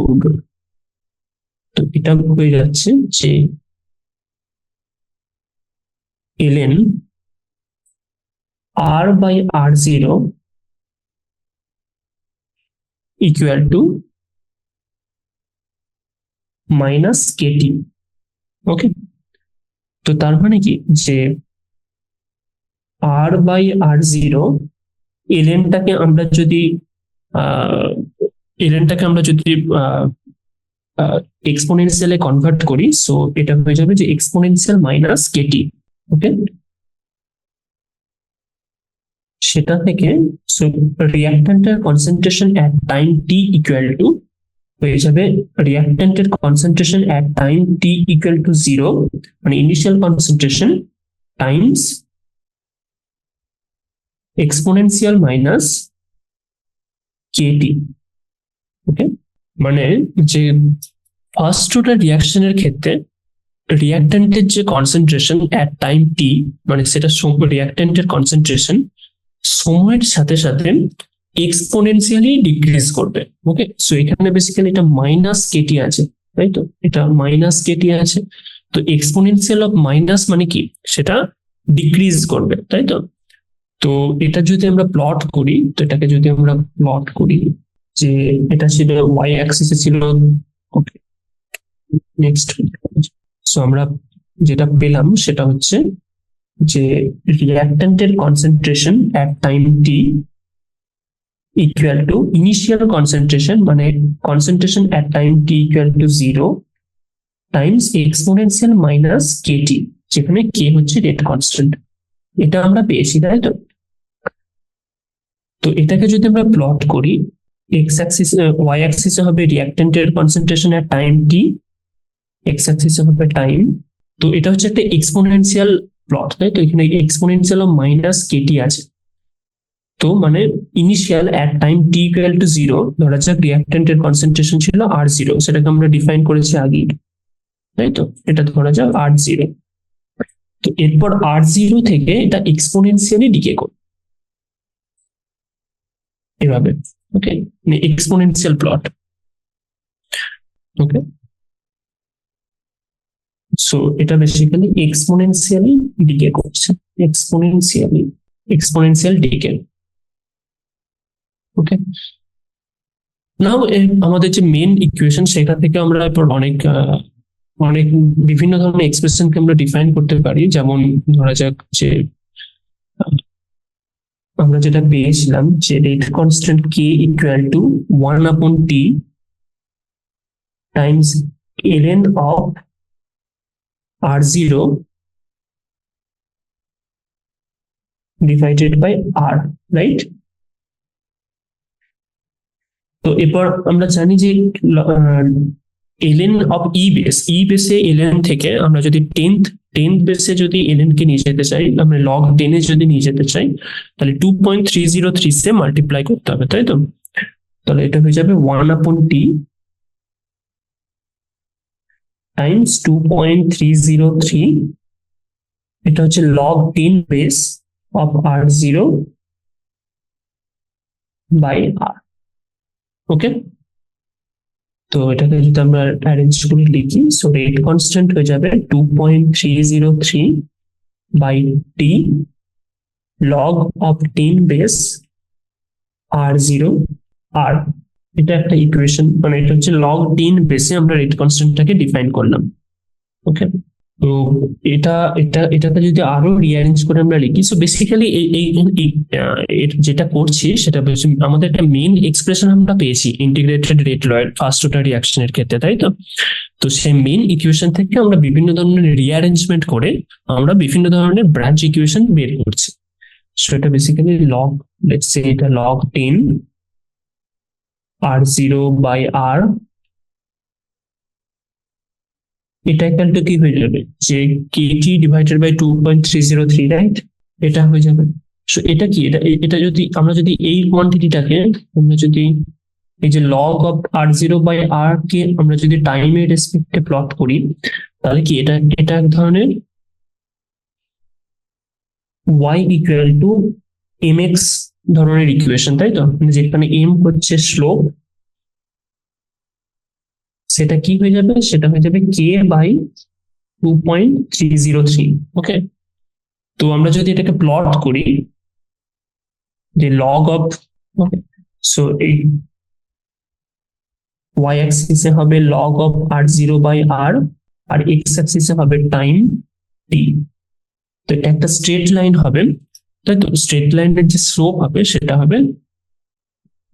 তো এটা হয়ে যাচ্ছে যে ln r by r0 equal to minus kt। Okay, তো তার মানে কি যে r বাই r0 lnটাকে আমরা যদি এক্সপোনেনশিয়ালে কনভার্ট করি, সো এটা হয়ে যাবে যে এক্সপোনেনশিয়াল মাইনাস kt। ওকে, সেটা থেকে সো রিঅ্যাক্ট্যান্টের concentration at time t equal to হয়ে যাবে রিঅ্যাক্ট্যান্টের concentration at time t equal to 0 মানে initial concentration times exponential minus kt। Okay, মানে যে ফার্স্ট অর্ডার রিঅ্যাকশনের ক্ষেত্রে রিঅ্যাক্ট্যান্টের যে কনসেন্ট্রেশন এট টাইম t মানে সেটা রিঅ্যাক্ট্যান্টের কনসেন্ট্রেশন সময়ের সাথে সাথে এক্সপোনেনশিয়ালি ডিক্রিজ করবে। ওকে, সো এখানে বেসিক্যালি এটা মাইনাস kt আছে, তাই তো, এটা মাইনাস kt আছে। তো এক্সপোনেনশিয়াল অফ মাইনাস মানে কি, সেটা ডিক্রিজ করবে, তাই তো। তো এটা যদি আমরা প্লট করি, তো এটাকে যদি আমরা প্লট করি যে এটা ছিল y অ্যাক্সিসে ছিল। ওকে, নেক্সট, সো আমরা যেটা পেলাম সেটা হচ্ছে যে রিঅ্যাক্ট্যান্টের concentration at time t equal to initial concentration মানে concentration at time t equal to 0 times exponential minus kt, যেখানে k হচ্ছে রেট কনস্ট্যান্ট। এটা আমরা পেয়েছি, তাই তো। তো এটাকে যদি আমরা প্লট করি, এক্স অ্যাক্সিস ওয়াই অ্যাক্সিসে হবে রিঅ্যাক্ট্যান্টের concentration at time t, x অ্যাক্সিসে হবে টাইম। তো এটা হচ্ছে একটা এক্সপোনেনশিয়াল প্লট, তাই তো। এখানে এক্সপোনেনশিয়াল অফ মাইনাস kt আছে। তো মানে initial at time t equal to 0 ধরা যাক রিঅ্যাক্ট্যান্টের কনসেন্ট্রেশন ছিল r0, সেটাকে আমরা ডিফাইন করেছি আগে, তাই তো। এটা ধরা যাক r0। তো এরপর r0 থেকে এটা এক্সপোনেনশিয়ালি ডিকে করবে এভাবে। ওকে, মানে এক্সপোনেনশিয়াল প্লট। ওকে, সো এটা বেসিক্যালি এক্সপোনেনশিয়ালি ডিকে করছে, এক্সপোনেনশিয়াল ডিকে। ওকে, নাও আমাদের যে মেন ইকুয়েশন সেটা থেকে আমরা এরপর অনেক বিভিন্ন ধরনের এক্সপ্রেশনকে আমরা ডিফাইন করতে পারি। যেমন ধরা যাক যে আমরা যেটা পেয়েছিলাম যে rate constant k equal to 1/t times ln of r0 divided by r, right? তো এরপর আমরা জানি যে ln অফ ই বেসে ln থেকে আমরা যদি টেন্থ বেসে যদি ln কে নিয়ে যেতে চাই, আমরা লগ 10 এ যদি নিয়ে যেতে চাই, তাহলে 2.303 সে মাল্টিপ্লাই করতে হবে, তাই তো? তাহলে এটা হয়ে যাবে 1/t টাইমস 2.303, এটা হচ্ছে log 10 base of r0 by r। Okay, তো এটাকে যদি আমরা অ্যারেঞ্জ করে লিখি, সো রেট কনস্ট্যান্ট হয়ে যাবে 2.303 by T log of 10 base r0 r। এটা একটা ইকুয়েশন, মানে এটা হচ্ছে লগ 10 বেসে আমরা রেট কনস্ট্যান্টটাকে ডিফাইন করলাম। ওকে, তো এটাকে যদি আরো রিঅ্যারেঞ্জ করে আমরা লিখি, সো বেসিক্যালি যেটা করছি সেটা আমাদের একটা মেইন এক্সপ্রেশন আমরা পেয়েছি ইন্টিগ্রেটেড রেট লয়ের ফার্স্ট অর্ডার রিঅ্যাকশনের ক্ষেত্রে, তাই তো? তো সেই মেইন ইকুয়েশন থেকে আমরা বিভিন্ন ধরনের রিঅ্যারেঞ্জমেন্ট করে আমরা বিভিন্ন ধরনের ব্রাঞ্চ ইকুয়েশন বের করছি। সো এটা বেসিক্যালি লগ, লেটস সে এটা লগ 10 r0 বাই r, এটা ইকুয়াল টু কি হয়ে যাবে, যে কেটি ডিভাইডেড বাই 2.303, রাইট? এটা হয়ে যাবে। সো এটা কি, এটা যদি আমরা যদি এই কোয়ান্টিটিটাকে আমরা যদি এই যে log of r0 by r কে আমরা যদি টাইমের রেসপেক্টে প্লট করি, তাহলে কি এটা এক ধরনের y ইকুয়াল টু mx ধরনের ইকুয়েশন, তাই তো? যেখানে m হচ্ছে স্লোপ, সেটা কি হয়ে যাবে, সেটা হয়ে যাবে k বাই 2.303। ওকে, তো আমরা যদি এটাকে প্লট করি, যে লগ অফ, সো এই y অ্যাক্সিসে হবে log of r0 by r, আর x অ্যাক্সিসে হবে টাইম t। তো এটা একটা স্ট্রেট লাইন হবে, তাই তো? স্ট্রেট লাইনের যে স্লোপ হবে সেটা হবে,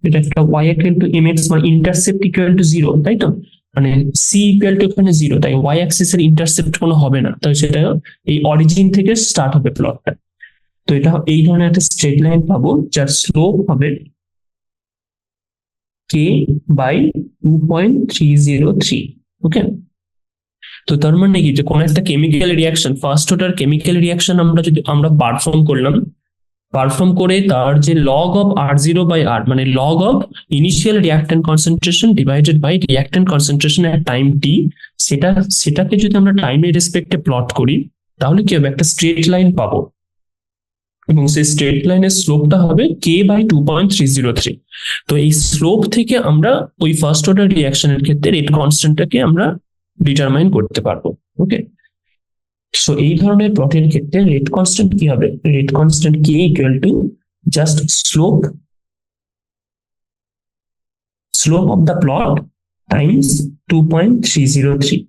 এটা একটা y ইকুয়াল টু mx, মানে ইন্টারসেপ্ট ইকুয়াল টু 0, তাই তো? মানে c ইকুয়াল টু এখানে 0, তাই y অ্যাক্সিসের ইন্টারসেপ্ট কোনো হবে না, তাই সেটা এই অরিজিন থেকে স্টার্ট হবে প্লটটা। তো এটা এই ধরনের একটা স্ট্রেট লাইন পাবো যার স্লোপ হবে k বাই 2.303। ওকে, তো তার মানে কি, যে কোন একটা chemical reaction, first order chemical reaction আমরা পারফর্ম করলাম, পারফর্ম করে তার যে log of r0 by r, মানে log of initial reactant concentration divided by reactant concentration at time t, সেটাকে যদি আমরা টাইমের রেসপেক্টে প্লট করি, তাহলে কি হবে, একটা স্ট্রেট লাইন পাবো, এবং সেই স্ট্রেট লাইনের স্লোপটা হবে k বাই 2.303। তো এই স্লোপ থেকে আমরা ওই ফার্স্ট অর্ডার রিঅ্যাকশনের ক্ষেত্রে রেট কনস্ট্যান্টটাকে আমরা ডিটারমাইন করতে পারবো। ওকে, সো এই ধরনের প্লটের ক্ষেত্রে রেট কনস্ট্যান্ট কি হবে, rate constant k equal to just slope of the plot Times 2.303।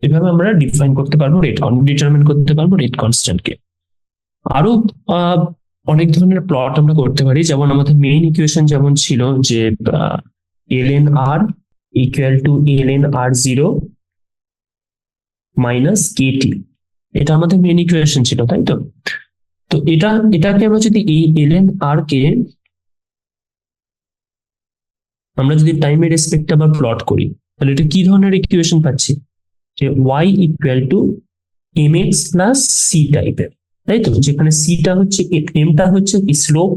এভাবে আমরা ডিফাইন করতে পারবো ডিটারমিন করতে পারবো রেট কনস্ট্যান্টকে। আরো অনেক ধরনের প্লট আমরা করতে পারি, যেমন আমাদের মেইন ইকুয়েশন যেমন ছিল যে ln r equal to ln r0 minus kt, এটা আমাদের মেইন ইকুয়েশন ছিল, তাই তো? তো এটাকে আমরা যদি এই ln r কে আমরা যদি টাইমের রেসপেক্টে আবার প্লট করি, তাহলে এটা কি ধরনের ইকুয়েশন পাচ্ছি, যে y equal to mx plus c টাইপের, তাই তো? যেখানে সিটা হচ্ছে, এমটা হচ্ছে কি স্লোপ,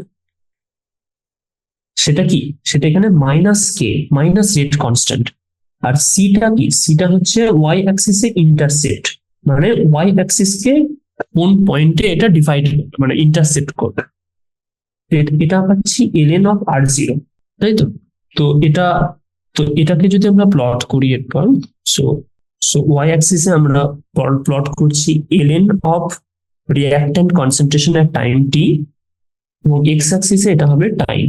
সেটা কি, সেটা এখানে মাইনাস কে, মাইনাস রেট কনস্ট্যান্ট, আর সিটা কি, সিটা হচ্ছে ওয়াই অ্যাক্সিসে ইন্টারসেপ্ট, মানে ওয়াই অ্যাক্সিসকে কোন পয়েন্টে এটা ডিভাইড, মানে ইন্টারসেপ্ট করবে, এটা পাচ্ছি ln অফ r0, তাই তো? তো এটাকে যদি আমরা প্লট করি এরপর, সো ওয়াই অ্যাক্সিসে আমরা প্লট করছি ln of reactant concentration at time t, এবং এক্স অ্যাক্সিসে এটা হবে টাইম।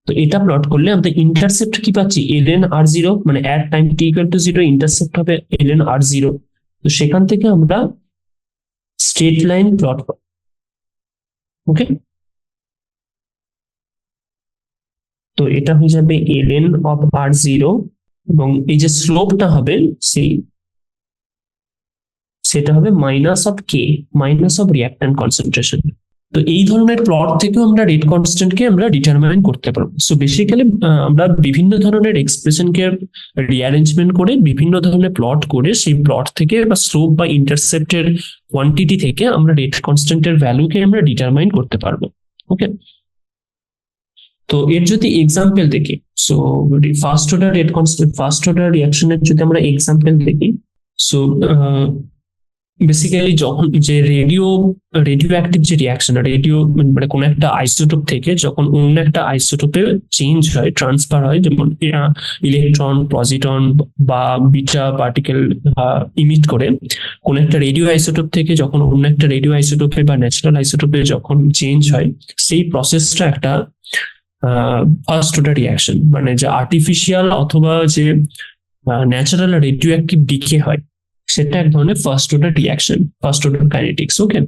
তো এটা প্লট করলে আমরা ইন্টারসেপ্ট কি পাচ্ছি, ln r0, মানে এট time t equal to 0 intercept হবে ln r0। তো সেখান থেকে আমরা স্ট্রেট লাইন প্লট করব। ওকে, তো এটা হয়ে যাবে ln অফ r0, এবং এই যে স্লোপটা হবে সেটা হবে minus of K, minus of reactant concentration. তো এই ধরনের প্লট থেকেও আমরা রেট কনস্ট্যান্টকে আমরা ডিটারমাইন করতে পারবো। সো বেসিক্যালি আমরা বিভিন্ন ধরনের এক্সপ্রেশনকে রিঅ্যারেঞ্জমেন্ট করে বিভিন্ন ধরনের প্লট করে সেই প্লট থেকে বা স্লোপ বা ইন্টারসেপ্টের কোয়ান্টিটি থেকে আমরা রেট কনস্ট্যান্টের ভ্যালুকে আমরা ডিটারমাইন করতে পারবো। ওকে, তো এর যদি এক্সাম্পল দেখি, so first order rate constant, first order রিঅ্যাকশনের যদি আমরা এক্সাম্পল দেখি, সো বেসিক্যালি যখন যে রেডিও অ্যাক্টিভ যে রিঅ্যাকশন, মানে কোনো একটা আইসোটোপ থেকে যখন অন্য একটা আইসোটোপে চেঞ্জ হয়, ট্রান্সফার হয়, যেমন ইলেকট্রন, পজিটন বা বিটা পার্টিকেল ইমিট করে, কোন একটা রেডিও আইসোটোপ থেকে যখন অন্য একটা রেডিও আইসোটোপে বা ন্যাচারাল আইসোটোপে যখন চেঞ্জ হয়, সেই প্রসেসটা একটা ফার্স্ট অর্ডার রিঅ্যাকশন, মানে যে আর্টিফিশিয়াল অথবা যে ন্যাচারাল রেডিও অ্যাক্টিভ ডিকে হয়, সেটা এক ধরনের first order reaction, first order kinetics. Okay,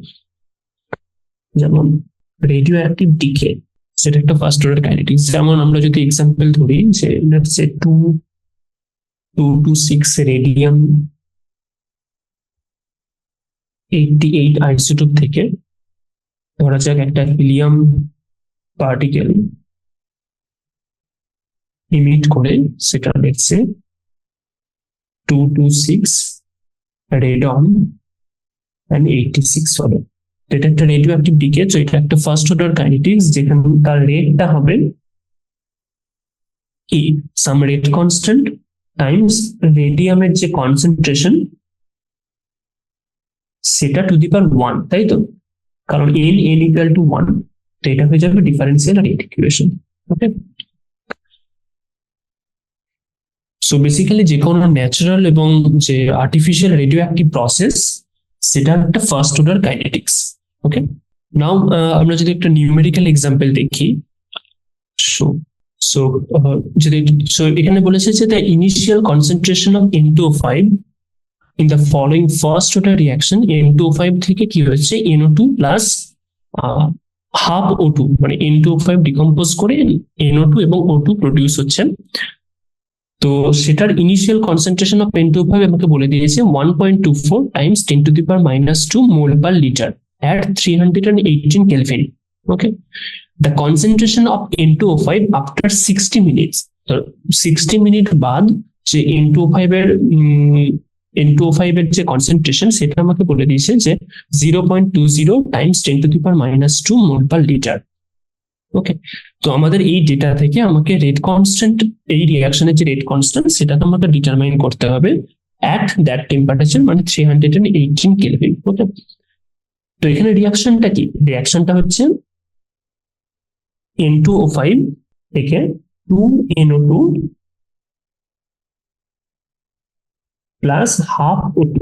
যেমন রেডিও অ্যাক্টিভ ডিকে, সেটা একটা ফার্স্ট অর্ডার কাইনেটিক্স। যেমন আমরা যদি এক্সাম্পল ধরি যে লেটস সে 226 রেডিয়াম 88 আইসোটোপ থেকে ধরা যাক একটা হিলিয়াম পার্টিকেল ইমিট করে, সেটা লেটস সে 226 রেডন and 86 হলো। এটা একটা রেডিও অ্যাক্টিভ ডিকে, তো এটা একটা ফার্স্ট অর্ডার কাইনেটিক্স, যেখানে তার রেটটা হবে কি সাম রেট কনস্ট্যান্ট টাইমস রেডিয়ামের যে কনসেন্ট্রেশন সেটা টু দি পাওয়ার 1, তাই তো, কারণ n ইকুয়াল টু 1, তো এটা হয়ে যাবে ডিফারেন্সিয়াল রেট ইকুয়েশন। ওকে, সো বেসিক্যালি যে কোনো ন্যাচারাল এবং যে আর্টিফিশিয়াল রেডিও অ্যাক্টিভ প্রসেস, সেটা একটা ফার্স্ট অর্ডার কাইনেটিক্স। ওকে, নাও আমরা যদি একটা নিউমেরিক্যাল এক্সাম্পল দেখি, সো সো যদি এখানে বলেছে যে the initial concentration of N2O5 in the following first order reaction, N2O5 থেকে কি হচ্ছে NO2 প্লাস হাফ O2, মানে N2O5 ডিকম্পোজ করে NO2 এবং O2 প্রডিউস হচ্ছে। তো সেটার ইনিশিয়াল কনসেন্ট্রেশন অফ N2O5 আমাকে বলে দিয়েছে 1.24 Times 10⁻²⁰ mole per litre at 318 Kelvin. Okay, the concentration of N2O5 after 60 minutes, তো 60 মিনিট বাদ যে N2O5 এর যে কনসেন্ট্রেশন, সেটা আমাকে বলে দিয়েছে যে 0.20 টাইমস 10⁻² মোল পার লিটার। ওকে, তো আমাদের এই ডেটা থেকে আমাকে রেট কনস্ট্যান্ট, এই রিঅ্যাকশনের যে রেট কনস্ট্যান্ট, সেটা তো আমাকে ডিটারমাইন করতে হবে অ্যাট দ্যাট টেম্পারেচার, মানে 318 কেলভিন। ওকে, তো এখানে রিঅ্যাকশনটা কি? রিঅ্যাকশনটা হচ্ছে N2O5 থেকে 2NO2 প্লাস হাফ O2,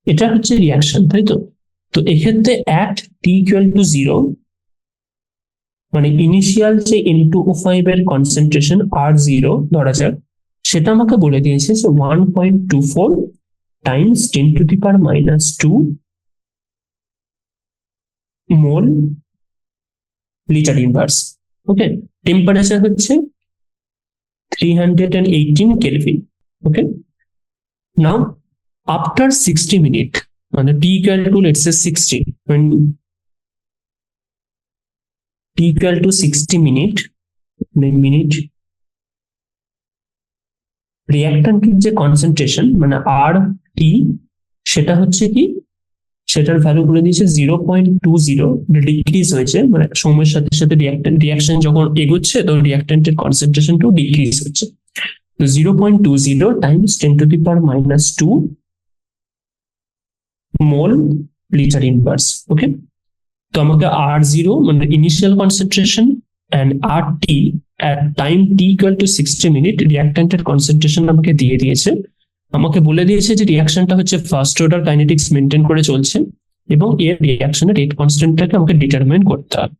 এটা হচ্ছে রিঅ্যাকশন, তাই তো। তো এক্ষেত্রে অ্যাট t ইকুয়াল টু 0, মানে ইনিশিয়াল যে N2O5 এর কনসেন্ট্রেশন R0 ধরা যাক, সেটা আমাকে বলে দিয়েছে যে 1.24 times 10⁻² mole litre inverse. Okay, temperature হচ্ছে 318 kelvin. Okay, now after 60 minute, মানে t equal to let's say 60, when t equal to 60 minute, রিঅ্যাক্ট্যান্টের যে কনসেন্ট্রেশন মানে RT, সেটা হচ্ছে কি, সেটার ভ্যালু বলে দিয়েছে 0.20, ডিক্রিজ হয়েছে, মানে সময়ের সাথে সাথে রিঅ্যাকশন যখন এগোচ্ছে তো রিঅ্যাক্ট্যান্টের কনসেন্ট্রেশনটাও ডিক্রিজ হচ্ছে। তো 0.20 times 10⁻² mole litre inverse. Okay, তো আমাকে R0 মানে initial concentration and RT at time t equal to 60 minute রিঅ্যাক্ট্যান্টের কনসেন্ট্রেশন আমাকে দিয়ে দিয়েছে। আমাকে বলে দিয়েছে যে রিঅ্যাকশনটা হচ্ছে ফার্স্ট অর্ডার কাইনেটিক্স মেনটেন করে চলছে, এবং এর রিঅ্যাকশনের রেট কনস্ট্যান্টটাকে আমাকে ডিটারমাইন করতে হবে।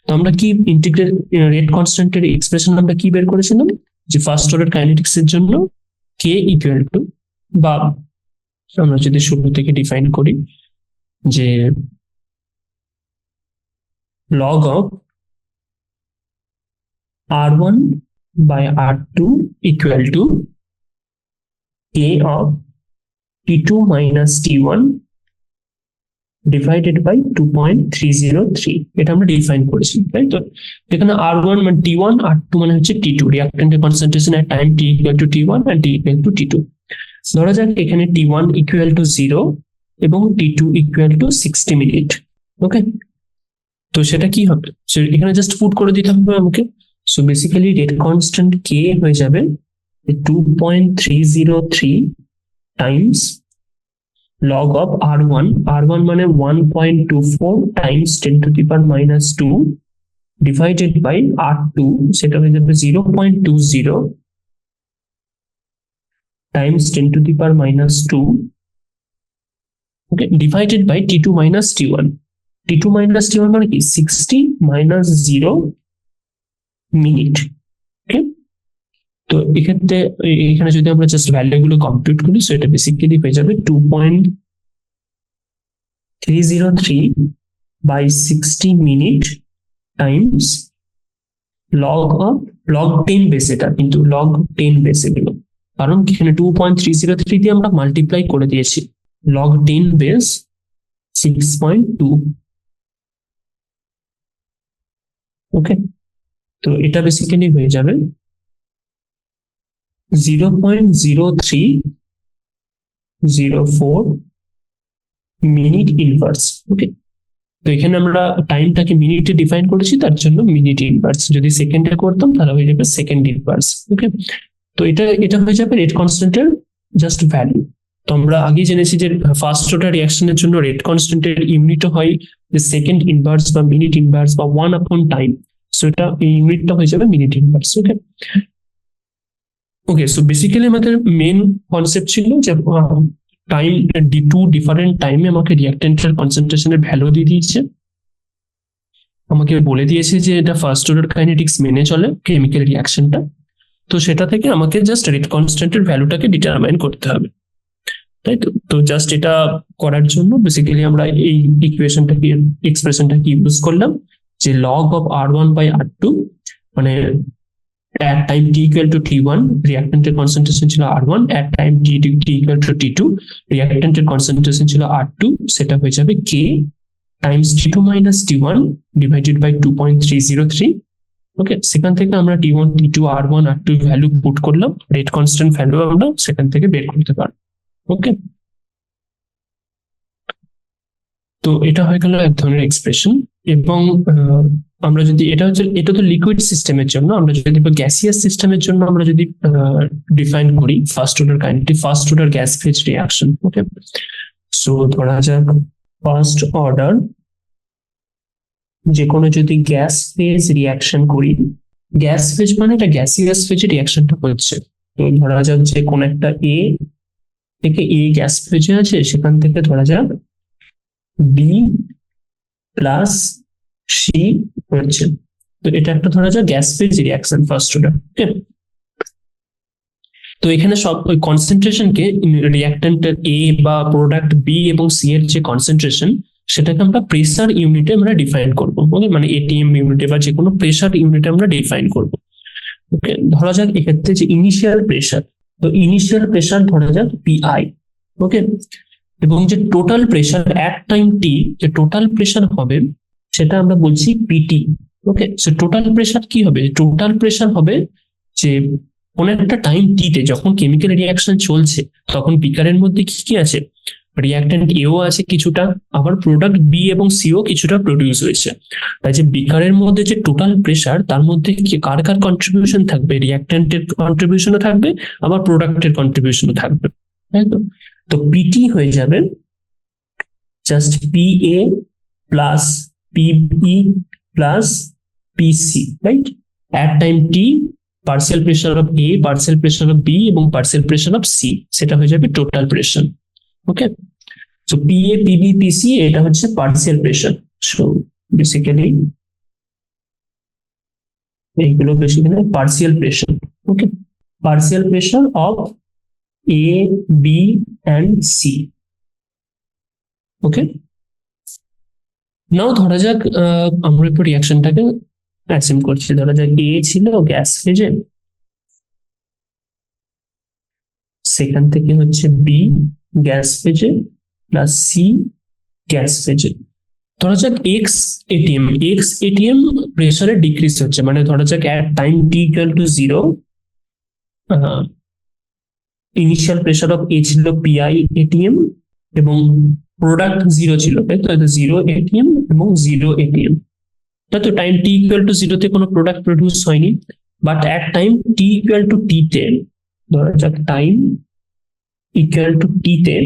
তো আমরা কি ইন্টিগ্রাল রেট কনস্ট্যান্টের এক্সপ্রেশন আমরা কি বের করেছিলাম, যে ফার্স্ট অর্ডার কাইনেটিক্স এর জন্য k ইকুয়াল টু, বা আমরা যদি শুরু থেকে ডিফাইন করি যে log of R1 by R2 equal to K of T2 minus T1 divided by 2.303 এটা আমরা ডিফাইন করেছি, তাই তো? এখানে R1 মানে T1, R2 মানে হচ্ছে T2, রিঅ্যাক্ট্যান্টের concentration at time T equal to T1 and T equal to T2। ধরা যাক এখানে T1 ইকুয়াল টু 0 এবং T2 ইকুয়াল টু 60 মিনিট। ওকে, তো সেটা কি হবে? এখানে জাস্ট পুট করে দিতে হবে আমাকে। So basically rate constant K হয়ে যাবে 2.303 টাইমস log of R1 মানে 1.24 times 10 to the power minus 2 divided by R2 সেটা হয়ে যাবে 0.20 times 10 to the power minus 2, okay, divided by T2 minus T1। T2 minus T1 মানে কি 60 minus 0 minute. ওকে, তো এখানে যদি আমরা জাস্ট ভ্যালুগুলো কম্পিউট করি, সো এটা বেসিক্যালি হয়ে যাবে 2.303 by 60 minute Times log 10 base. এটা কিন্তু log 10 বেস এগুলো, কারণ এখানে 2.303 দিয়ে আমরা মাল্টিপ্লাই করে দিয়েছি। log 10 base 6.2। ওকে, তো এটা বেসিক্যালি হয়ে যাবে 0.0304 মিনিট ইনভার্স। ওকে, তো এখানে আমরা টাইমটাকে মিনিটে ডিফাইন করেছি, তার জন্য মিনিট ইনভার্স। যদি সেকেন্ডে করতাম তাহলে হয়ে যাবে সেকেন্ড ইনভার্স। ওকে, তো এটা হয়ে যাবে রেট কনস্ট্যান্টের জাস্ট ভ্যালু। তো আমরা আগে জেনেছি যে ফার্স্ট অর্ডার রিঅ্যাকশনের জন্য রেট কনস্ট্যান্টের ইউনিটও হয় যে সেকেন্ড ইনভার্স বা মিনিট ইনভার্স বা 1/টাইম। সো এটা এই ইউনিটটা হয়ে যাবে মিনিট ইনভার্স। ওকে, ওকে, সো বেসিক্যালি আমাদের মেন কনসেপ্ট ছিল যে টাইম টু ডিফারেন্ট টাইমে আমাকে রিঅ্যাক্ট্যান্টের কনসেন্ট্রেশনের ভ্যালু দিয়ে দিয়েছে, আমাকে বলে দিয়েছে যে এটা ফার্স্ট অর্ডার কাইনেটিক্স মেনে চলে কেমিক্যাল রিঅ্যাকশনটা। তো সেটা থেকে আমাকে জাস্ট রেট কনস্ট্যান্টের ভ্যালুটাকে ডিটারমাইন করতে হবে, তাই তো? তো জাস্ট এটা করার জন্য বেসিক্যালি আমরা এই ইকুয়েশনটাকে এক্সপ্রেশনটাকে ইউজ করলাম যে log of R1 by R2 মানে at time t equal to T1 রিঅ্যাক্ট্যান্টের কনসেন্ট্রেশন ছিল R1, at time t equal to T2 রিঅ্যাক্ট্যান্টের কনসেন্ট্রেশন ছিল R2, সেটা হয়ে যাবে K times T2 minus T1 divided by 2.303। ওকে, সেখান থেকে আমরা T1 T2 R1 R2 value put করলাম, রেট কনস্ট্যান্ট ভ্যালু আমরা সেখান থেকে বের করতে পারবো। ওকে, তো এটা হয়ে গেল এক ধরনের এক্সপ্রেশন। এবং আমরা যদি এটা তো লিকুইড সিস্টেমের জন্য, আমরা যদি গ্যাসিয়াস সিস্টেমের জন্য আমরা যদি ডিফাইন করি first order kinetic, first order gas phase reaction. Okay, so ধরা যাক ফার্স্ট অর্ডার যে কোনো যদি গ্যাস ফেজ রিঅ্যাকশন করি, গ্যাস ফেজ মানে এটা গ্যাসিয়াস ফেজে রিঅ্যাকশনটা হচ্ছে। তো ধরা যাক যে কোন একটা এ থেকে এ গ্যাস ফেজে আছে, সেখান থেকে ধরা যাক বি প্লাস সি হচ্ছে। তো এটা একটা ধরা যাক gas phase reaction first order. Okay, তো এখানে সব ওই কনসেন্ট্রেশনকে রিঅ্যাক্ট্যান্টের এ বা প্রোডাক্ট বি এবং সি এর যে কনসেন্ট্রেশন, সেটাকে আমরা প্রেসার ইউনিটে আমরা ডিফাইন করবো। ওকে, মানে এটিএম ইউনিটে বা যে কোনো প্রেসার ইউনিটে আমরা ডিফাইন করবো। ওকে, ধরা যাক এক্ষেত্রে যে ইনিশিয়াল প্রেসার, তো ইনিশিয়াল প্রেসার ধরা যাক পিআই। ওকে, এবং যে টোটাল প্রেসার অ্যাট টাইম টি, যে টোটাল প্রেসার হবে সেটা আমরা বলছি পিটি। ওকে, সো টোটাল প্রেসার কি হবে? টোটাল প্রেসার হবে যে কোন একটা টাইম টিতে যখন কেমিক্যাল রিঅ্যাকশন চলছে, তখন বিকারের মধ্যে কি কি আছে? রিঅ্যাক্ট্যান্ট এও আছে কিছুটা, আবার প্রোডাক্ট বি এবং সিও কিছুটা প্রডিউস হয়েছে। তাই যে বিকারের মধ্যে যে টোটাল প্রেসার, তার মধ্যে কার কার কন্ট্রিবিউশন থাকবে? রিঅ্যাক্ট্যান্টের কন্ট্রিবিউশনও থাকবে, আবার প্রোডাক্টের কন্ট্রিবিউশনও থাকবে, তাই তো? তো পিটি হয়ে যাবে just PA plus PB plus PC, right? At time T partial pressure of A, partial pressure of B এবং পার্সিয়াল প্রেসার অফ সি, সেটা হয়ে যাবে total pressure. Okay, so PA PB PC এটা হচ্ছে পার্সিয়াল প্রেসার। সো বেসিক্যালি এইগুলো basically partial pressure. Okay, partial pressure of A B and C. Okay, now ধরা যাক আমরা একটু রিঅ্যাকশনটাকে অ্যাসিউম করছি, ধরা যাক এ ছিল গ্যাস ফেজে, সেখান থেকে হচ্ছে বি গ্যাস ফেজে প্লাস সি গ্যাস ফেজে। ধরা যাক এক্স এটিএম প্রেসারে ডিক্রিজ হচ্ছে, মানে ধরা যাক at time T equal to 0 initial pressure of A ছিল পিআই এটিএম এবং প্রোডাক্ট 0 ছিল, তাই তো 0 এটিএম এবং 0 এটিএম, তাই তো টাইম টি ইকুয়াল টু 0 তে কোনো প্রোডাক্ট প্রডিউস হয়নি, but at time T equal to T তে, ধরা যাক টাইম ইকুয়াল টু টি তে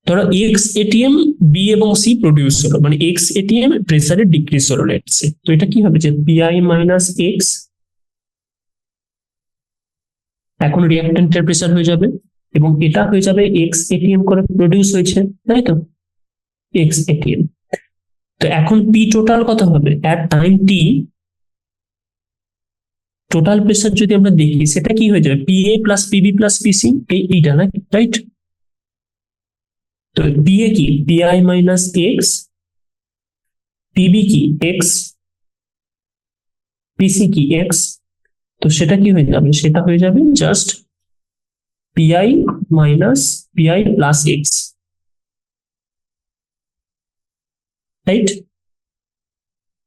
ধরো এক্স এটিএম বি এবং সি প্রডিউস হলো, মানে এক্স এটিএম প্রেসারে ডিক্রিজ হলো লেটস সে, তো এটা কি হবে যে পিআই মাইনাস এক্স এখন রিঅ্যাক্ট্যান্টের প্রেসার হয়ে যাবে এবং এটা হয়ে যাবে এক্স এটিএম করে প্রডিউস হয়েছে, তাই তো এক্স এটিএম। তো এখন পি টোটাল কত হবে এট টাইম টি, টোটাল প্রেসার যদি আমরা দেখি সেটা কি হয়ে যাবে পিএ প্লাস পিবি প্লাস পিসি, এইটা না, রাইট? তো পিএ কি পিআই মাইনাস এক্স, পিবি কি এক্স, পিসি কি এক্স, তো সেটা কি হয়ে যাবে, সেটা হয়ে যাবে just PI minus PI plus x, right?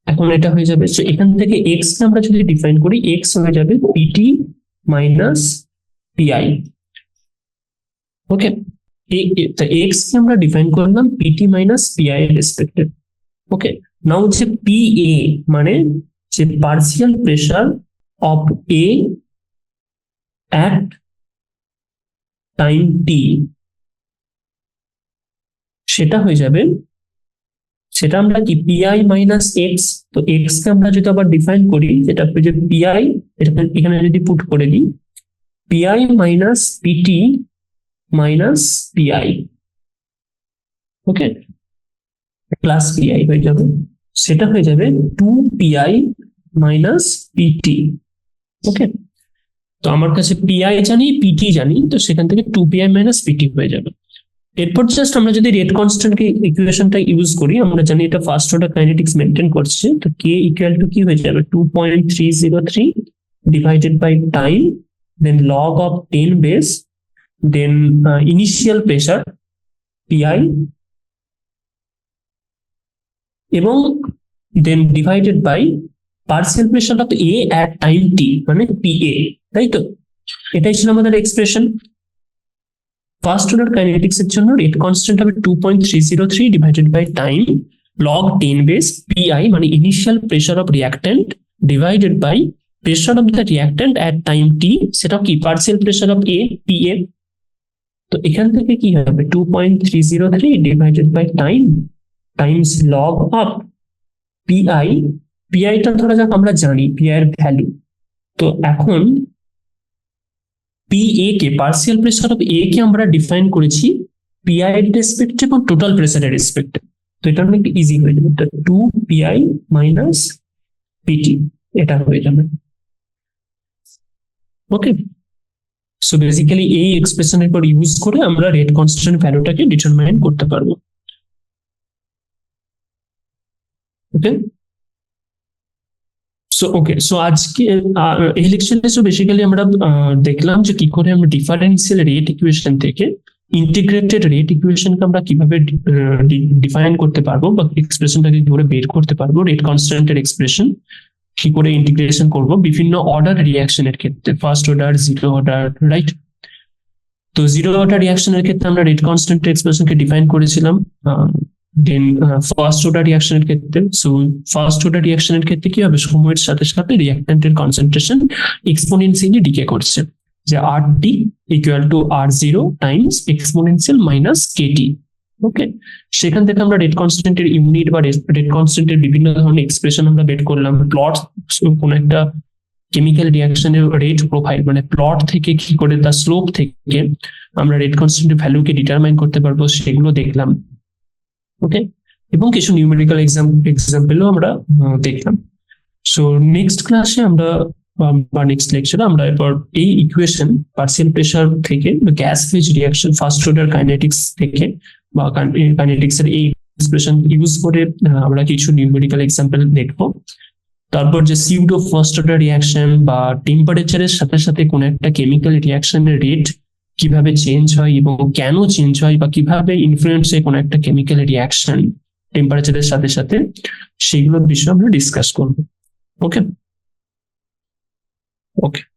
এখন এটা হয়ে যাবে, এখান থেকে এক্স কে আমরা যদি ডিফাইন করি এক্স হয়ে যাবে পিটি মাইনাস পিআই, ওকে? এক্স কে আমরা ডিফাইন করলাম পিটি মাইনাস পিআই এর রেসপেক্টে, ওকে? নাও হচ্ছে পিএ মানে যে partial pressure of A at time T, সেটা হয়ে যাবে, সেটা আমরা কি পিআই মাইনাস এক্স, তো এক্স কে আমরা যদি আবার ডিফাইন করি যেটা হচ্ছে পিআই, এখানে যদি পুট করে দিই PI minus PT minus PI, okay, plus PI হয়ে যাবে, সেটা হয়ে যাবে 2 পিআই মাইনাস পিটি, ওকে? তো আমার কাছে পিআই জানি পিটি জানি, তো সেখান থেকে 2 পিআই মাইনাস পিটি হয়ে যাবে। এরপর জাস্ট আমরা যদি রেট কনস্ট্যান্ট ইকুয়েশনটা ইউজ করি, আমরা জানি এটা ফার্স্ট অর্ডার কাইনেটিক্স মেনটেন করছে, তো কে ইকুয়াল টু কি হয়ে যাবে 2.303 divided by time, then log of 10 base, then initial pressure PI এবং then divided by partial pressure of A at time T মানে পিএ, তাই তো? এটাই ছিল আমাদের এক্সপ্রেশন। ফার্স্ট অর্ডার কাইনেটিক্স এর জন্য রেট কনস্ট্যান্ট হবে 2.303 divided by time log 10 base PI মানে initial pressure of reactant divided by pressure of the reactant at time T, সেটা কি partial pressure of A PA. তো এখান থেকে কি হবে 2.303 divided by time times log of PI, পিআইটা ধরা যাক আমরা জানি পিআই এর ভ্যালু, তো এখন পিএ কে পার্সিয়াল প্রেসার অফ এ কে আমরা ডিফাইন করেছি পিআই এর রেসপেক্টে এবং টোটাল প্রেসারের রেসপেক্টে, তো এটা অনেক ইজি হয়ে যাবে, 2 পিআই মাইনাস পিটি এটা হয়ে যাবে, ওকে? সো বেসিক্যালি এই এক্সপ্রেশনের পর ইউজ করে আমরা রেট কনস্ট্যান্ট ভ্যালুটাকে ডিটারমাইন করতে পারবো, ওকে? সো আজকে এই লেকচারে বেসিক্যালি আমরা দেখলাম যে কি করে আমরা ডিফারেন্সিয়াল রেট ইকুয়েশন থেকে ইন্টিগ্রেটেড রেট ইকুয়েশনকে আমরা কিভাবে ডিফাইন করতে পারবো বা এক্সপ্রেশনটাকে কি করে বের করতে পারবো, রেট কনস্ট্যান্টের এক্সপ্রেশন কি করে ইন্টিগ্রেশন করব বিভিন্ন অর্ডার রিঅ্যাকশনের ক্ষেত্রে, first order, zero order, right? তো জিরো অর্ডার রিঅ্যাকশনের ক্ষেত্রে আমরা রেট কনস্ট্যান্টের এক্সপ্রেশনকে ডিফাইন করেছিলাম, দেন ফার্স্ট অর্ডার রিঅ্যাকশনের ক্ষেত্রে, সো ফার্স্ট অর্ডার রিঅ্যাকশনের ক্ষেত্রে কি হবে সময়ের সাথে সাথে রিঅ্যাক্ট্যান্টের কনসেন্ট্রেশন এক্সপোনেনশিয়ালি ডিকে করছে, যে R T equal to R zero times exponential minus KT, okay? সেখান থেকে আমরা রেট কনস্ট্যান্টের ইউনিট বা রেট কনস্ট্যান্টের বিভিন্ন ধরনের এক্সপ্রেশন আমরা বের করলাম, প্লট কোন একটা কেমিক্যাল রিঅ্যাকশনের রেট প্রোফাইল মানে প্লট থেকে কি করে তার স্লোপ থেকে আমরা রেট কনস্ট্যান্টের ভ্যালুকে ডিটারমাইন করতে পারবো সেগুলো দেখলাম, ওকে? এবং কিছু নিউমেরিক্যাল এক্সাম্পলও আমরা দেখলাম। সো নেক্সট ক্লাসে আমরা বা নেক্সট লেকচারে আমরা এরপর এই ইকুয়েশন পার্সিয়াল প্রেসার থেকে gas phase reaction first order kinetics থেকে বা কাইনেটিক্স এর এই এক্সপ্রেশন ইউজ করে আমরা কিছু নিউমেরিক্যাল এক্সাম্পল দেখবো। তারপর যে সিউডো ফার্স্ট অর্ডার রিয়াকশন বা টেম্পারেচারের সাথে সাথে কোন একটা কেমিক্যাল রিয়াকশনের রেট কিভাবে চেঞ্জ হয় এবং কেন চেঞ্জ হয় বা কিভাবে ইনফ্লুয়েন্স হয় কোন একটা কেমিক্যাল রিয়াকশন টেম্পারেচারের সাথে সাথে, সেগুলোর বিষয়ে আমরা ডিসকাস করবো। ওকে ওকে